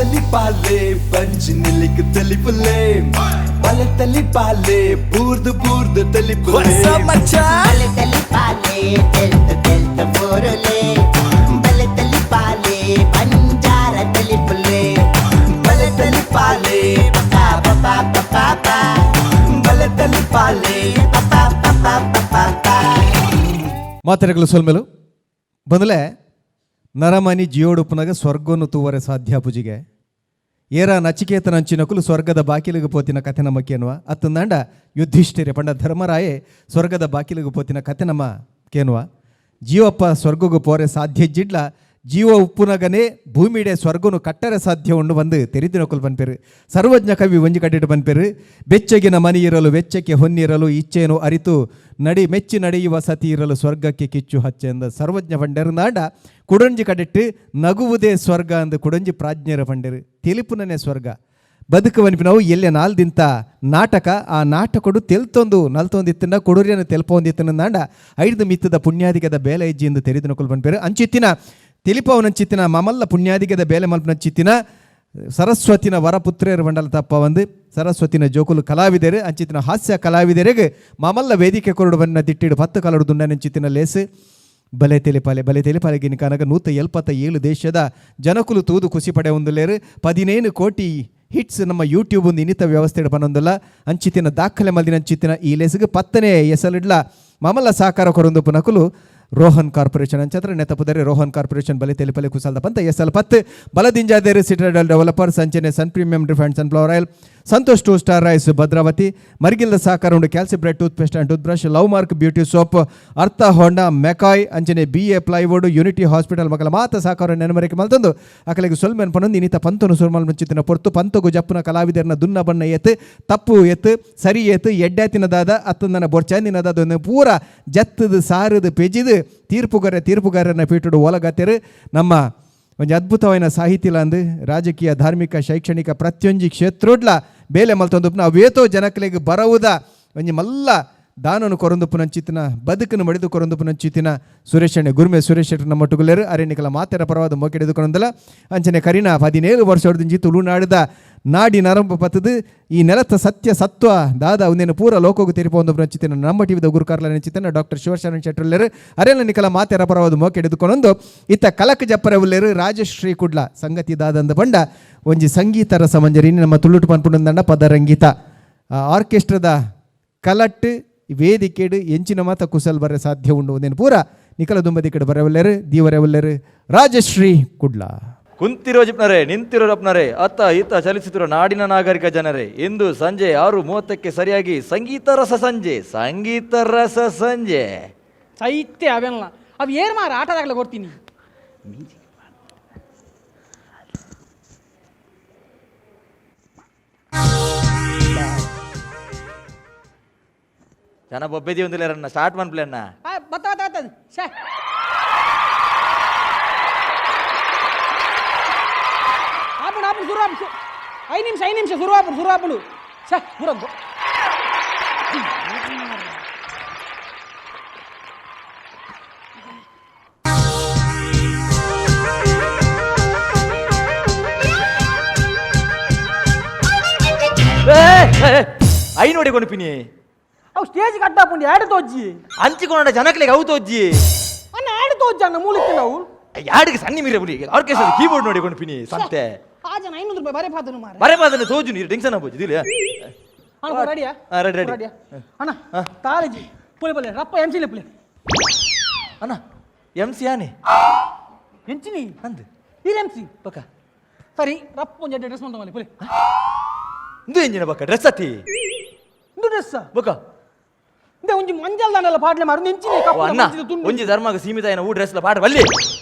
ತಲಿ ಪಾಲೆ ಪಂಚ್ ನಿಲಿಕ್ ತಲಿ ಪುಲೆ ಬಲೆ ತಲಿ ಪಾಲೆ ಬೂರ್ದು ಬೂರ್ದು ತಲಿ ಪುಲೆ ಬಲೆ ತಲಿ ಪಾಲೆ ತೆಲ್ತ ಬೋರಲೆ ಬಲೆ ತಲಿ ಪಾಲೆ ಬಂಜಾರ ತಲಿ ಪುಲೆ ಬಲೆ ತಲಿ ಪಾಲೆ ಪಪಾ ಪಪಾ ಪಪಾ ಬಲೆ ತಲಿ ಪಾಲೆ ಪಪಾ ಪಪಾ ಪಪಾ ಮಾತೆರೆಗಳು ಸೊಲ್ಮೆಲು ಬಂದಲೆ ನರಮನಿ ಜಿಯೋಡುಪ್ಪನಾಗ ಸ್ವರ್ಗವನ್ನು ತೂವರೆ ಸಾಧ್ಯ ಪೂಜಿಗೆ ಏರ ನಚಿಕೇತನಂಚಿನಕುಲು ಸ್ವರ್ಗದ ಬಾಕಿಲಿಗೆ ಪೋತಿನ ಕಥೆ ನಮ್ಮಕ್ಕೆ ಎನ್ನುವ ಅತ್ತಂದಾಂಡ ಯುದ್ಧಿಷ್ಠಿರೆ ಪಂಡ ಧರ್ಮರಾಯೇ ಸ್ವರ್ಗದ ಬಾಕಿಲಿಗೆ ಪೋತಿನ ಕಥೆ ನಮ್ಮ ಕೇನುವ ಜೀವಪ್ಪ ಸ್ವರ್ಗಗೂ ಪೋರೆ ಸಾಧ್ಯ ಜಿಡ್ಲ ಜೀವ ಉಪ್ಪುನಗನೇ ಭೂಮಿಡೆ ಸ್ವರ್ಗನು ಕಟ್ಟರೆ ಸಾಧ್ಯ ಉಂಡು ಬಂದು ತೆರಿದಿನಕುಲು ಬನ್ಪೇರು ಸರ್ವಜ್ಞ ಕವಿ ಒಂಜಿ ಕಟ್ಟಿಟ್ಟು ಬನ್ಪೇರು ಬೆಚ್ಚಗಿನ ಮನಿ ಇರಲು ವೆಚ್ಚಕ್ಕೆ ಹೊನ್ನಿರಲು ಇಚ್ಛೆಯನ್ನು ಅರಿತು ಮೆಚ್ಚಿ ನಡೆಯುವ ಸತಿ ಇರಲು ಸ್ವರ್ಗಕ್ಕೆ ಕಿಚ್ಚು ಹಚ್ಚೆ ಅಂದ ಸರ್ವಜ್ಞ ಪಂಡೇರುನಾಂಡ ಕುಡಂಜಿ ಕಡಿಟ್ಟು ನಗುವುದೇ ಸ್ವರ್ಗ ಅಂದು ಕುಡಂಜಿ ಪ್ರಾಜ್ಞರ ಪಂಡೇರು ತಿಳಿಪುನನೇ ಸ್ವರ್ಗ ಬದುಕುವನಿಪಿ ನಾವು ಎಲ್ಲೆ ನಾಲ್ದಿಂತ ನಾಟಕ ಆ ನಾಟಕಡು ನಲ್ತೊಂದಿತ್ತಿನ ಕೊಡುರಿಯನ್ನು ತೆಲ್ಪೊಂದಿತ್ತಿನಾಂಡ ಐದು ಮಿತ್ತದ ಪುಣ್ಯಾದಿಗದ ಬೇಲೆ ಇಜ್ಜಿ ಎಂದು ತೆರಿದಿನಕುಲು ಬನ್ಪೇರು ಅಂಚಿತ್ತಿನ ತಿಳಿಪವನಂಚಿತ್ತಿನ ಮಮಲ್ಲ ಪುಣ್ಯಾದಿಗದ ಬೇಲೆ ಮಲ್ಪನಂಚಿತ್ತಿನ ಸರಸ್ವತಿನ ವರಪುತ್ರೇರು ಬಂಡಲ ತಪ್ಪ ಒಂದು ಸರಸ್ವತಿನ ಜೋಕುಲು ಕಲಾವಿದರು ಅಂಚಿತ್ತಿನ ಹಾಸ್ಯ ಕಲಾವಿದರಿಗೆ ಮಮಲ್ಲ ವೇದಿಕೆ ಕೊರಡು ಬನ್ನ ದಿಟ್ಟಿಡು 10 ಕಲಡು ದುಂಡನಂಚಿತ್ತಿನ ಲೇಸು ಬಲೆ ತೆಲಿಪಾಲೆ ಗಿನಿಕಾನಗ 177 ದೇಶದ ಜನಕುಲು ತೂದು ಖುಷಿ ಪಡೆ ಒಂದುಲೇರು 15 ಕೋಟಿ ಹಿಟ್ಸ್ ನಮ್ಮ ಯೂಟ್ಯೂಬ್ ಒಂದು ಇನ್ನಿತ ವ್ಯವಸ್ಥೆ ಪನ್ನೊಂದಲ್ಲ ಅಂಚಿತ್ತಿನ ದಾಖಲೆ ಮಲ್ದಿನ ಅಂಚಿತ್ತಿನ ಈ ಲೇಸಿಗೆ 10ನೇ ಎಸಲಿಡ್ಲ ಮಮಲ್ಲ ಸಹಕಾರ ಕೊರೊಂದು ಪುನಕುಲು ರೋಹನ್ ಕಾರ್ಪೊರೇಷನ್ ಅಂಚತ್ರ ನೆತಪುದರೆ ರೋಹನ್ ಕಾರ್ಪೊರೇಷನ್ ಬಲೆ ತೆಲಿಪಲೆ ಕುಸಲ್ದ ಪಂತ ಎಸ್ಎಲ್ 10 ಬಲದಿಂಜಾದೇರು ಸಿಟಡಲ್ ಡೆವಲಪರ್ ಸಂಚನೆ sun premium refined sunflower oil Santosh 2 star rice Bhadravati ಮರಿಗಿಲ್ದ ಸಹಕಾರ ಉಂಡು Calcibright toothpaste and toothbrush love mark beauty soap ಅರ್ಥ ಹೋಂಡಾ ಮೆಕಾಯ್ ಅಂಚನೆ BA ಪ್ಲೈವುಡ್ ಯೂನಿಟಿ ಹಾಸ್ಪಿಟಲ್ ಮಕ್ಕಳ ಮಾತ ಸಹಕಾರ ನೆನಮರಿಕೆ ಮಲ್ತಂದು ಅಕಲಿಗೆ ಸೊಲ್ಮೆನ್ ಪನೊಂದು ಇನ್ನಿತ ಪಂತನು ಸುರ್ಮಲ್ ಮುಂಚಿತ್ತಿನ ಪೊರ್ತು ಪಂತಗು ಜಪ್ಪುನ ಕಲಾವಿದರನ್ನ ದುನ್ನ ಬಣ್ಣ ಎತ್ತು ತಪ್ಪು ಎತ್ತು ಸರಿ ಎತ್ತು ಎಡ್ಡಾತಿನದಾದ ಅತ್ತಂದನ ಬೊಡ್ಚಾಂದಿನದಾದ ಪೂರ ಜತ್ತದು ಸಾರದು ಪೆಜಿದು ತೀರ್ಪುಗಾರನ ಪೀಠಡು ಒಲಗತ್ತೆರು ನಮ್ಮ ಒಂದು ಅದ್ಭುತವಾದ ಸಾಹಿತ್ಯಲ ಅಂದು ರಾಜಕೀಯ ಧಾರ್ಮಿಕ ಶೈಕ್ಷಣಿಕ ಪ್ರತಿಯೊಂದು ಕ್ಷೇತ್ರೋಡ್ಲ ಬೇಲೆ ಮಲ್ತೊಂದು ಅವೇತೋ ಜನಕಲಿಗೆ ಬರವುದ ಒಂಜಿ ಮಲ್ಲ ದಾನನು ಕೊರೊಂದು ಪುನಂಚಿತ್ತಿನ ಬದುಕನ್ನು ಮಡಿದು ಕೊರೊಂದು ಪುನಂಚಿತ್ತಿನ ಸುರೇಶಣ್ಣೆ ಗುರುಮೆ ಸುರೇಶ್ ನಮ್ಮ ಟುಗುಲೇರು ಅರೆನಿಕಲ ಮಾತೆರ ಪರವಾದ ಮೊಕೆಡೆದುಕೊಂಡಲ್ಲ ಅಂಚನೆ ಕರಿನ 17 ವರ್ಷದಿಂದ ತುಳುನಾಡಿದ ನಾಡಿ ನರಂಬ ಪತ್ತದು ಈ ನೆಲತ ಸತ್ಯ ಸತ್ವ ದಾದ ಒಂದೇನು ಪೂರ ಲೋಕೋಗು ತಿರುಪ ಒಂದು ಪುನಂಚಿತ್ತಿನ ನಮ್ಮ ಟಿವಿದ ಗುರುಕಾರ್ಲ ನೆಂಚಿತ್ತಿನ ಡಾಕ್ಟರ್ ಶಿವಶರಣ ಶೆಟ್ಟರ್ಲೇರು ಅರೆಲ್ಲ ನಿಕಲ ಮಾತೆರ ಪರವಾದ ಮೊಕೆಡೆದುಕೊಂಡು ಇತ್ತ ಕಲಕ್ ಜಪ್ಪರ ಉಲ್ಲೇರು ರಾಜಶ್ರೀ ಕುಡ್ಲ ಸಂಗತಿ ದಾದಂದ ಬಂಡ ಒಂಜಿ ಸಂಗೀತ ರಸ ಮಂಜರಿ ನಮ್ಮ ತುಳುಟು ಪನ್ಪುಂಡಂದ ಪದರಂಗೀತ ಆರ್ಕೆಸ್ಟ್ರಾದ ಕಲಟ್ ವೇದಿಕೆಡು ಎಂಚಿನ ಮಾತ ಕುಸಲ್ ಬರ ಸಾಧ್ಯ ಉಂಡು ಒಂದೇನು ಪೂರ ನಿಕಲ ದುಂಬದಿ ಕಡೆ ಬರವಲ್ಲರು ದೀವರವಲ್ಲರು ರಾಜಶ್ರೀ ಕುಡ್ಲ ಕುಂತಿರೋ ಜಿಪ್ನರೇ ನಿಂತಿರೋ ರಪ್ನರೇ ಅತ್ತ ಇತ್ತ ಚಲಿಸುತ್ತಿರೋ ನಾಡಿನ ನಾಗರಿಕ ಜನರೇ ಇಂದು ಸಂಜೆ 6:30ಕ್ಕೆ ಸರಿಯಾಗಿ ಸಂಗೀತ ರಸ ಸಂಜೆ ಸಾಹಿತ್ಯ ಅವೆಲ್ಲ ಅವು ಏನು ಮಾರ ಆಟದಾಗಲೇ ಕೊಡ್ತೀನಿ ಜನ ಬೊಬ್ಬೆದಿ ಒಂದಿಲ್ಲ ಸ್ಟಾರ್ಟ್ ಮಾಡ್ಪ್ಲೇನ್ನ ಬತ್ತ ಶೇ ಆಪುಡು ಶುರು 5 ನಿಮಿಷ ಶುರು ಆಪುಡು ಶೇ ಬುರಗ್ಗು ಐ ನೋಡಿ ಕೊನಿಪಿನಿ ಅವು ಸ್ಟೇಜ್ ಕಟ್ಟಾಪುಂಡು ಆಡು ತೋಜ್ಜಿ ಅಂಚಿಕೊಂಡ ಜನಕ್ಲಿಗೆ ಅವು ತೋಜ್ಜಿ ಅನ್ನ ಆಡು ತೋಜ್ಜನ್ನ ಮೂಲಿಕ್ಕೆ ನಾವು ಯಾಡಿಗೆ ಸಣ್ಣ ಮೀರ ಬುಲಿ ಆರ್ಕೆಸ್ಟ್ರಾ ಕೀಬೋರ್ಡ್ ನೋಡಿ ಕೊನಿಪಿನಿ ಸಂತೆ ಆ ಜನ 500 ರೂಪಾಯಿ ಬರೆ ಪಾದನು ಮಾರ ಬರೆ ಪಾದನ ತೋಜು ನೀರು ಟೆನ್ಷನ್ ಆಗ್ಬೋದು ದಿಲ್ಲ ಅಣ್ಣ ರೆಡಿಯಾ ರೆಡಿ ಅಣ್ಣ ತಾಳಿಜಿ ಪುಲೆ ರಪ್ಪ ಎಂಸಿ ಪುಲೆ ಅಣ್ಣ ಎಂಸಿ ಆನೆ ಎಂಚಿನಿ ಅಂದ್ ಈ ಎಂಸಿ ಪಕ್ಕ ಸರಿ ರಪ್ಪ ಒಂದು ಡ್ರೆಸ್ ಮಾಡ್ತಾ ಪುಲೆ ಇಂದು ಎಂಜಿನ ಬಕ್ಕ ಡ್ರೆಸ್ ಅತಿ ಇಂದು ಡ್ರೆಸ್ ಬಕ್ಕ ಇಂದೆ ಒಂಜಿ ಮಂಜಲ್ ದಾನೆಲ್ಲ ಪಾಡ್ಲೆ ಮಾರು ಎಂಚಿನಿ ಕಪ್ಪ ಅಣ್ಣ ಒಂಜಿ ಧರ್ಮಗ ಸೀಮಿತ ಏನ ಊ ಡ್ರೆಸ್ ಲ ಪಾಡ ಬಲ್ಲಿ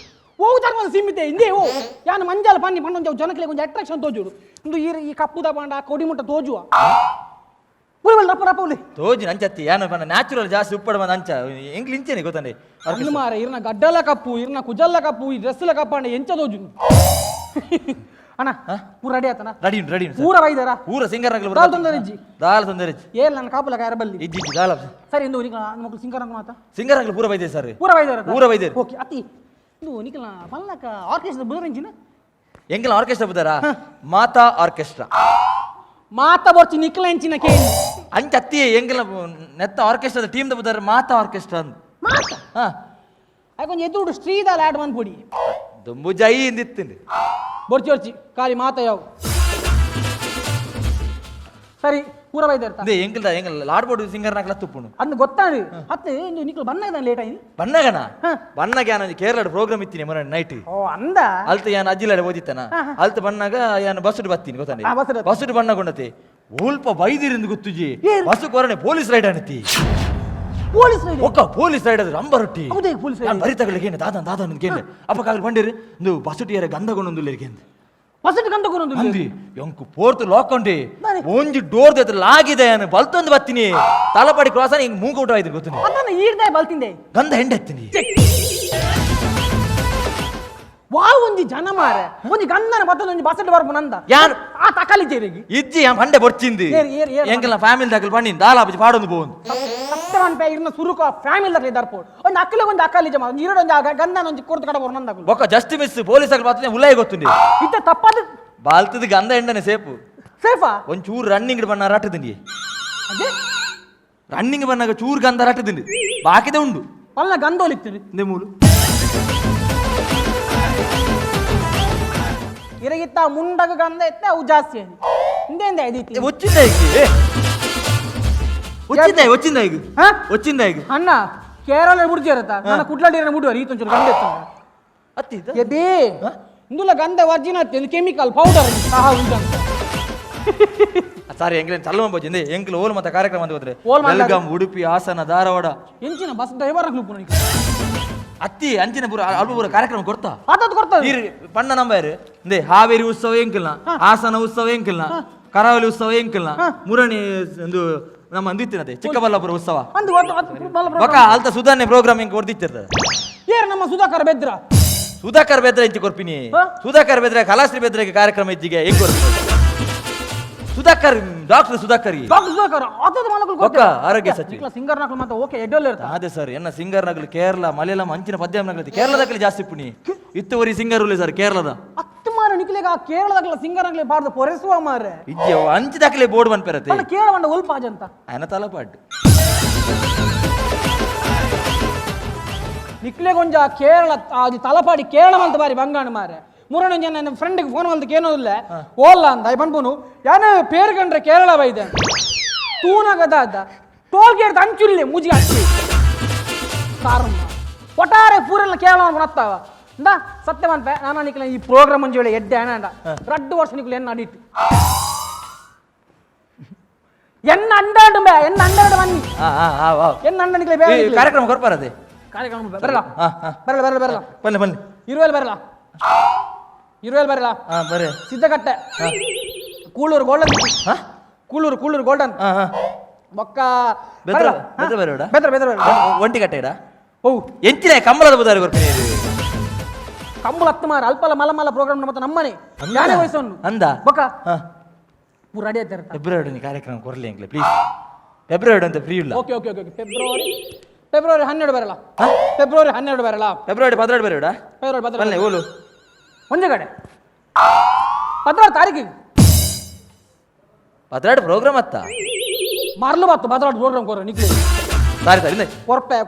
ಓ ಧರ್ಮದ ಸೀಮಿತ ಇಂದೆ ಓ ಯಾನ ಮಂಜಲ್ ಪಾನಿ ಪಣ್ಣೊಂದು ಜನಕ್ಕೆ ಒಂದು ಅಟ್ರಾಕ್ಷನ್ ತೋಜುಡು ಇಂದು ಈ ಕಪ್ಪುದ ಪಾಂಡ ಕೋಡಿ ಮುಟ್ಟ ತೋಜುವ ಪುಲೆ ರಪ್ಪ ಉಲೆ ತೋಜು ಅಂಚತ್ತಿ ಯಾನ ಪನ್ನ ನ್ಯಾಚುರಲ್ ಜಾಸ್ತಿ ಉಪ್ಪಡ ಬಂದ ಅಂಚ ಎಂಗ್ಲಿ ಇಂಚೇನೆ ಗೊತ್ತಂಡೆ ಅನ್ನು ಮಾರ ಇರ್ನ ಗಡ್ಡಲ ಕಪ್ಪು ಇರ್ನ ಕುಜಲ್ಲ ಕಪ್ಪು ಈ ಡ್ರೆಸ್ಲ ಕಪ್ಪಾಂಡ ಎಂಚ ತೋಜು ಅಣ್ಣ ಪೂರ ರೆಡಿ ಆತನ ರೆಡಿ ಪೂರ ವೈದರ ಪೂರ ಸಿಂಗರಂಗ್ಲ ದಾಲ್ ತೊಂದರೆಜ್ಜಿ ಏಲ್ ನನ್ನ ಕಾಪುಲ ಕಾಯ ಬಲ್ಲಿ ಇಜ್ಜಿ ದಾಲ ಸರಿ ಇಂದು ನಿಕಲ ಮಕ್ಕಳು ಸಿಂಗರಂಗ್ ಮಾತಾ ಸಿಂಗರಂಗ್ಲ ಪೂರ ವೈದ್ಯ ಸರ್ ಪೂರ ವೈದರ ಪೂರ ವೈದ್ಯ ಓಕೆ ಅತಿ ಇಂದು ನಿಕಲ ಪಲ್ಲಕ ಆರ್ಕೆಸ್ಟ್ರಾ ಬುದರಂಜಿನ ಎಂಕಲ್ ಆರ್ಕೆಸ್ಟ್ರಾ ಬುದಾರಾ ಮಾತಾ ಆರ್ಕೆಸ್ಟ್ರಾ ಮಾತ ಬರ್ಚಿ ನಿಕ್ಲ ಎಂಚಿನ ಕೇಳಿ ಅಂಚ ಅತ್ತಿ ಎಂಕಲ್ ನೆತ್ತ ಆರ್ಕೆಸ್ಟ್ರಾದ ಟೀಮ್ ದ ಬುದಾರ ಮಾತಾ ಆರ್ಕೆಸ್ಟ್ರಾ ಅಂದ್ ಮಾತ ಹಾ ಕೊಂಚ ಎದುರು ಶ್ರೀದಾಲ್ ಆಡ್ ಬಂದ್ಬಿಡಿ ದುಂಬು ಜೈ ಇಂದಿತ್ತಿಂದು ಬರ್ಚಿ ಬರ್ಚಿ ಖಾಲಿ ಮಾತ ಯಾವ ಸರಿ ಪೂರ ಬೈದಿರ್ತಾ ಅದೇ ಎಂಕಲ್ ಲಾಡ್ಬೋರ್ಡ್ ಸಿಂಗರ್ ನಾಕ್ಲ ತುಪ್ಪುಣು ಅದ್ನ ಗೊತ್ತಾಡು ಹತ್ತು ನಿಕ್ಲು ಬನ್ನದ ಲೇಟ್ ಆಯ್ತು ಬನ್ನಗನ ಹಾ. ಬನ್ನಗ ಯಾನ ಕೇರಳ ಪ್ರೋಗ್ರಾಮ್ ಇತ್ತೀನಿ ಮರ ನೈಟ್ ಓ ಅಂದ ಅಲ್ತ ಯಾನ್ ಅಜ್ಜಿಲಾಡೆ ಓದಿತ್ತಾನ ಅಲ್ತ ಬನ್ನಾಗ ಯಾನ್ ಬಸ್ಸುಡ್ ಬತ್ತೀನಿ ಹಾ, ಬಸ್ಸುಡ್ ಗೊತ್ತಾನೆ ಬತ್ತಿ. ಬಸ್ಸುಡ್ ಬಣ್ಣಗೊಂಡತಿ ಉಲ್ಪ ಬೈದಿರಿಂದ ಗೊತ್ತುಜಿ ಏನ್? ಬಸ್ಸು ಕೊರನೆ ಪೊಲೀಸ್ ರೈಡ್ ಅನತಿ ಪೊಲೀಸ್ ಒಕ್ಕ ಪೊಲೀಸ್ ರೈಡ್ ಅದ್ರ ಅಂಬರೊಟ್ಟಿ ಹೌದೇ ಪೊಲೀಸ್ ನಾನು ಬರಿ ತಗೊಳ್ಳಿಗೇನೆ ದಾದನ್ ಕೇನೆ ಅಪ್ಪಕಾಗಲಿ ಬಂದಿರಿ ಒಂದು ಬಸ್ಸುಟಿಯರ ಗಂಧಗೊಂಡೊಂದು ಲೇರ್ಗೆಂದು ಬಸ್ಸಟ್ ಗಂತ ಕೊರೊಂದು ಅಂದಿ ಎಂಕು ಪೋರ್ತು ಲಾಕೊಂಡಿ ಬಾರಿ. ಒಂಜಿ ಡೋರ್ ಹತ್ರ ಲಾಗಿದೆ ಅನ್ನ ಬಲ್ತೊಂದು ಬತ್ತೀನಿ ತಲಪಾಡಿ ಕ್ರಾಸ್ ಹಿಂಗ್ ಮೂಗ ಊಟ ಆಯ್ತು ಗೊತ್ತು ಅದನ್ನ ಈಡ್ದೆ ಬಲ್ತಿಂದೆ ಗಂಧ ಹೆಂಡೆ ಎತ್ತೀನಿ ವಾವ್ ಒಂಜಿ ಜನ ಮಾರೆ ಒಂಜಿ ಗಂಧನ ಬತ್ತದ ಒಂಜಿ ಬಸ್ಸಟ್ ಬರ್ಬು ನಂದ ಯಾರು ಆ ತಕಲಿ ಜೇರಿಗೆ ಇಜ್ಜಿ ಹಂಡೆ ಬೊಡ್ಚಿಂది ಏರ್ ಎಂಕಲ್ನ ಫ್ಯಾಮಿಲಿ ದಕ್ಕಲ್ ಬನ್ನಿ ದಾಲಾಪಜಿ ಪಾಡೊಂದು ಬೋಂದು ಸತ್ತವನ್ ಪೇ ಇರ್ನ ಸುರುಕ ಫ್ಯಾಮಿಲಿ ದಕ್ಲಿ ದರ್ಪೋಡ್ ಒಂಜಿ ಅಕ್ಕಲೆ ಒಂಜಿ ಅಕ್ಕಲಿ ಜಮ ಈರಡ ಒಂಜಿ ಗಂಧನ ಒಂಜಿ ಕೊರ್ತು ಕಡ ಬರ್ ನಂದ ಬೊಕ್ಕ ಜಸ್ಟ್ ಮಿಸ್ ಪೊಲೀಸ್ ಆಗಲ್ ಬಾತ ಉಲಾಯಿ ಗೊತ್ತುಂಡಿ ಇತ್ತ ತಪ್ಪದ ಬಾಲ್ತದ ಗಂಧ ಹೆಂಡನೆ ಸೇಪು ಸೇಫಾ ಒಂಚೂರು ರನ್ನಿಂಗ್ ಬಣ್ಣ ರಟ್ಟದಿಂಡಿ ಅದೇ ರನ್ನಿಂಗ್ ಬಣ್ಣಗ ಚೂರು ಗಂಧ ರಟ್ಟದಿಂಡಿ ಬಾಕಿದೆ ಉಂಡು ಅಲ್ಲ ಗಂಧ ಒಲಿಕ್ತಿರಿ ಇಂದೆ ಮೂಲು ಇರಗಿತ್ತ ಮುಂಡಗ ಗಂಧ ಎತ್ತೆ ಅವು ಜಾಸ್ತಿ ಆಗಿ ಹಿಂದೆ ಐದೈತಿ వచ్చిందా వచ్చిందా ಈಗ ಹಾ వచ్చిందా ಈಗ ಅಣ್ಣ ಕೇರಳ ಬುಡ್ಜಿ ಇರತ್ತ ನನ್ನ ಕುಡ್ಲಾಡಿರ ಮುಡುವ ರೀತಿ ಒಂಚೂರು ಗಂಧ ಎತ್ತ ಅತ್ತಿದ ಎದೇ ಇಂದುಲ ಗಂಧ ವರ್ಜಿನ ಕೆಮಿಕಲ್ ಪೌಡರ್ ಸಹ ಉಂಟಂತ ಸಾರಿ ಎಂಗ್ಲೇನ್ ಚಲ್ಲಮ ಬೋಜಿಂದೆ ಎಂಕ್ಲು ಓಲ್ ಮತ್ತ ಕಾರ್ಯಕ್ರಮ ಅಂತ ಹೋದ್ರೆ ಓಲ್ ಮಾತಾಡಿ. ಬೆಳಗಾಂ ಉಡುಪಿ ಹಾಸನ ಧಾರವಾಡ ಎಂಚಿನ ಬಸ್ ಡ್ರೈವರ್ ಆಗ್ಲು ಅತ್ತಿ ಅಂಚಿನ ಪೂರ ಅಲ್ಪ ಪೂರ ಕಾರ್ಯಕ್ರಮ ಕೊಡ್ತಾ ಅದದ್ದು ಕೊಡ್ತದೆ ಇರ್ ಪಣ್ಣ ನಂಬರ್ ಇಂದೆ ಹಾವೇರಿ ಉತ್ಸವ ಎಂಕಿಲ್ನ ಹಾಸನ ಉತ್ಸವ ಎಂಕಿಲ್ನ ಕರಾವಳಿ ಉತ್ಸವ ಎಂಕಿಲ್ನ ಮುರಣಿ ಒಂದು ನಮ್ಮ ಅಂದಿತ್ತಿನದೆ ಚಿಕ್ಕಬಳ್ಳಾಪುರ ಉತ್ಸವ ಅಂದು ಗೊತ್ತು ಬೊಕ್ಕ ಅಲ್ತ ಸುಧಾರಣೆ ಪ್ರೋಗ್ರಾಮ್ ಹೆಂಗ್ ಹೊಡ್ದಿತ್ತಿರ್ತದೆ ಏರ್ ನಮ್ಮ ಸುಧಾಕರ್ ಬೆದ್ರ ಸುಧಾಕರ್ ಬೇದ್ರೆ ಇಂಚಿ ಕೊರ್ಪಿನಿ ಸುಧಾಕರ್ ಬೇದ್ರೆ ಕಲಾಶ್ರೀ ಬೇದ್ರೆಗೆ ಕಾರ್ಯಕ್ರಮ ಇದ್ದಿಗೆ ಹೆಂಗ್ ಕೊರ್ಪಿನಿ ಸುಧಾಕರ್ ಡಾಕ್ಟರ್ ಸುಧಾಕರ್ ಡಾಕ್ಟರ್ ಸುಧಾಕರ್ ಅದದ್ದು ಮಲಗಳು ಬೊಕ್ಕ ಆರೋಗ್ಯ ಸಚಿವ ಸಿಂಗರ್ ನಾಕ್ಲು ಮತ್ತೆ ಓಕೆ ಎಡ್ಡೋಲ್ ಇರ್ತಾ ಅದೇ ಸರ್ ಎನ್ನ ಸಿಂಗರ್ ನಗಲು ಕೇರಳ ಮಲಯಾಳಂ ಅಂಚಿನ ಪದ್ಯ ನಗಲಿ ಕೇರಳದಾಗಲಿ ಜಾಸ್ತಿ ಪುಣಿ ಇತ್ತುವರಿ ಸಿಂಗರ್ ಉಳ್ಳಿ ಸರ್ ಕೇರಳದ ಹತ್ತು ಮಾರ ನಿಕ್ಲಿಗ ಆ ಕೇರಳದಾಗಲ ಸಿಂಗರ್ ಆಗ್ಲಿ ಬಾರ್ದು ಪೊರೆಸುವ ಮಾರೆ ಇಜ್ಜೆ ಅಂಚಿದಾಗಲೇ ಬೋರ್ಡ್ ಬಂದ್ಪೆರತೆ ಅಲ್ಲ ಕೇಳವಂಡ ಉಲ್ಪಾಜ್ ಅಂತ ಅನ ತಲಪಾಡ್ ನಿಕ್ಲೆ ಗೊಂಜ ಕೇರಳ ಅದು ತಲಪಾಡಿ ಕೇರಳ ಅಂತ ಬಾರಿ ಬಂಗಾಣ ಮಾರೆ ಮೂರನೇ ಜನ ನನ್ನ ಫ್ರೆಂಡ್ಗೆ ಫೋನ್ ಮಲ್ದಕ್ಕೆ ಏನೋ ಇಲ್ಲ ಓಲ್ಲ ಅಂತ ಬಂದ್ಬೋನು ಯಾನು ಪೇರು ಕಂಡ್ರೆ ಕೇರಳ ಬೈದೆ ತೂನಾಗದ ಅದ ಟೋಲ್ ಗೇಟ್ ಅಂಚುಲ್ಲಿ ಮುಜಿ ಹಚ್ಚಿ ಕಾರಮ್ಮ ಒಟ್ಟಾರೆ ಪೂರೆಲ್ಲ ಕೇರಳ ನತ್ತಾವ ಇಂದ ಸತ್ಯವಂತ ನಾನು ನಿಕ್ಲ ಈ ಪ್ರೋಗ್ರಾಮ್ ಮುಂಜಿ ವೇಳೆ ಎಡ್ಡೆ ಅಣ್ಣ 2 ವರ್ಷ ನಿಕ್ಲು ಎನ್ನ ಅಡಿಟ್ಟು ಎನ್ನ ಅಂಡಾಡು ಬೇ ಎನ್ನ ಅಂಡಾಡು ಬನ್ನಿ ಎನ್ನ ಅಂಡ ನಿಕ್ಲೆ ಬೇರೆ ಕಾರ್ಯಕ್ರಮ ಕೊರ್ಪಾರದೆ ಕಾರ್ಯಕ್ರಮ ಬರಲ್ಲ ಬರಲ್ಲ ಬರಲ್ಲ ಬರಲ್ಲ ಬನ್ನಿ ಬನ್ನಿ ಇರುವೆಲ್ ಬರಲ್ಲ ಇರುವೆಲ್ ಬರಲ್ಲ ಬರ್ರಿ ಸಿದ್ದಕಟ್ಟೆ ಕೂಳೂರು ಗೋಲ್ಡನ್ ಕೂಳೂರು ಗೋಲ್ಡನ್ ಬೊಕ್ಕ ಬೆದ್ರ ಬೆದ್ರ ಬೇರೆಡ ಬೆದ್ರ ಬೆದ್ರ ಒಂಟಿ ಕಟ್ಟೆಡ ಓ ಎಂಚಿನ ಕಂಬಳದ ಬುದಾರಿ ಕೊರ್ಪಿನಿ ಕಂಬಳ ಹತ್ತು ಮಾರ ಅಲ್ಪಲ ಮಲಮಲ ಪ್ರೋಗ್ರಾಮ್ ಮತ್ತೆ ನಮ್ಮನೆ ಯಾನೇ ವಯಸ್ಸನ್ನು ಅಂದ ಬೊಕ್ಕ ಪೂರ ರೆಡಿ ಆಯ್ತಾರ ಫೆಬ್ರವರಿ ನೀ ಕಾರ್ಯಕ್ರಮ ಕೊರ್ಲಿ ಎಂಕ್ಲೆ ಪ್ಲೀಸ್ ಫೆಬ್ರವರಿ ಅಂತ ಫ್ರೀ ಇಲ್ಲ ಓಕೆ ಓಕೆ ಓಕೆ ಫೆಬ್ರವರಿ 12 ಬರಲ್ಲ ಫೆಬ್ರವರಿ 12 ಬರಲ್ಲ ಫೆಬ್ರವರಿ 12 ಬೇರೆಡ ಫೆಬ್ರವರಿ 12 ಬನ್ನಿ ಓಲು ಒಂದೇ ಕಡೆ 16 ತಾರೀಕಿಗೆ 12 ಪ್ರೋಗ್ರಾಮ್ ಅತ್ತ ಮಾರ್ಲು ಬತ್ತು 16 ಪ್ರೋಗ್ರಾಮ್ ಕೊರ ನಿಕ್ಲಿ ಸಾರಿ ಸರ್ ಇಲ್ಲ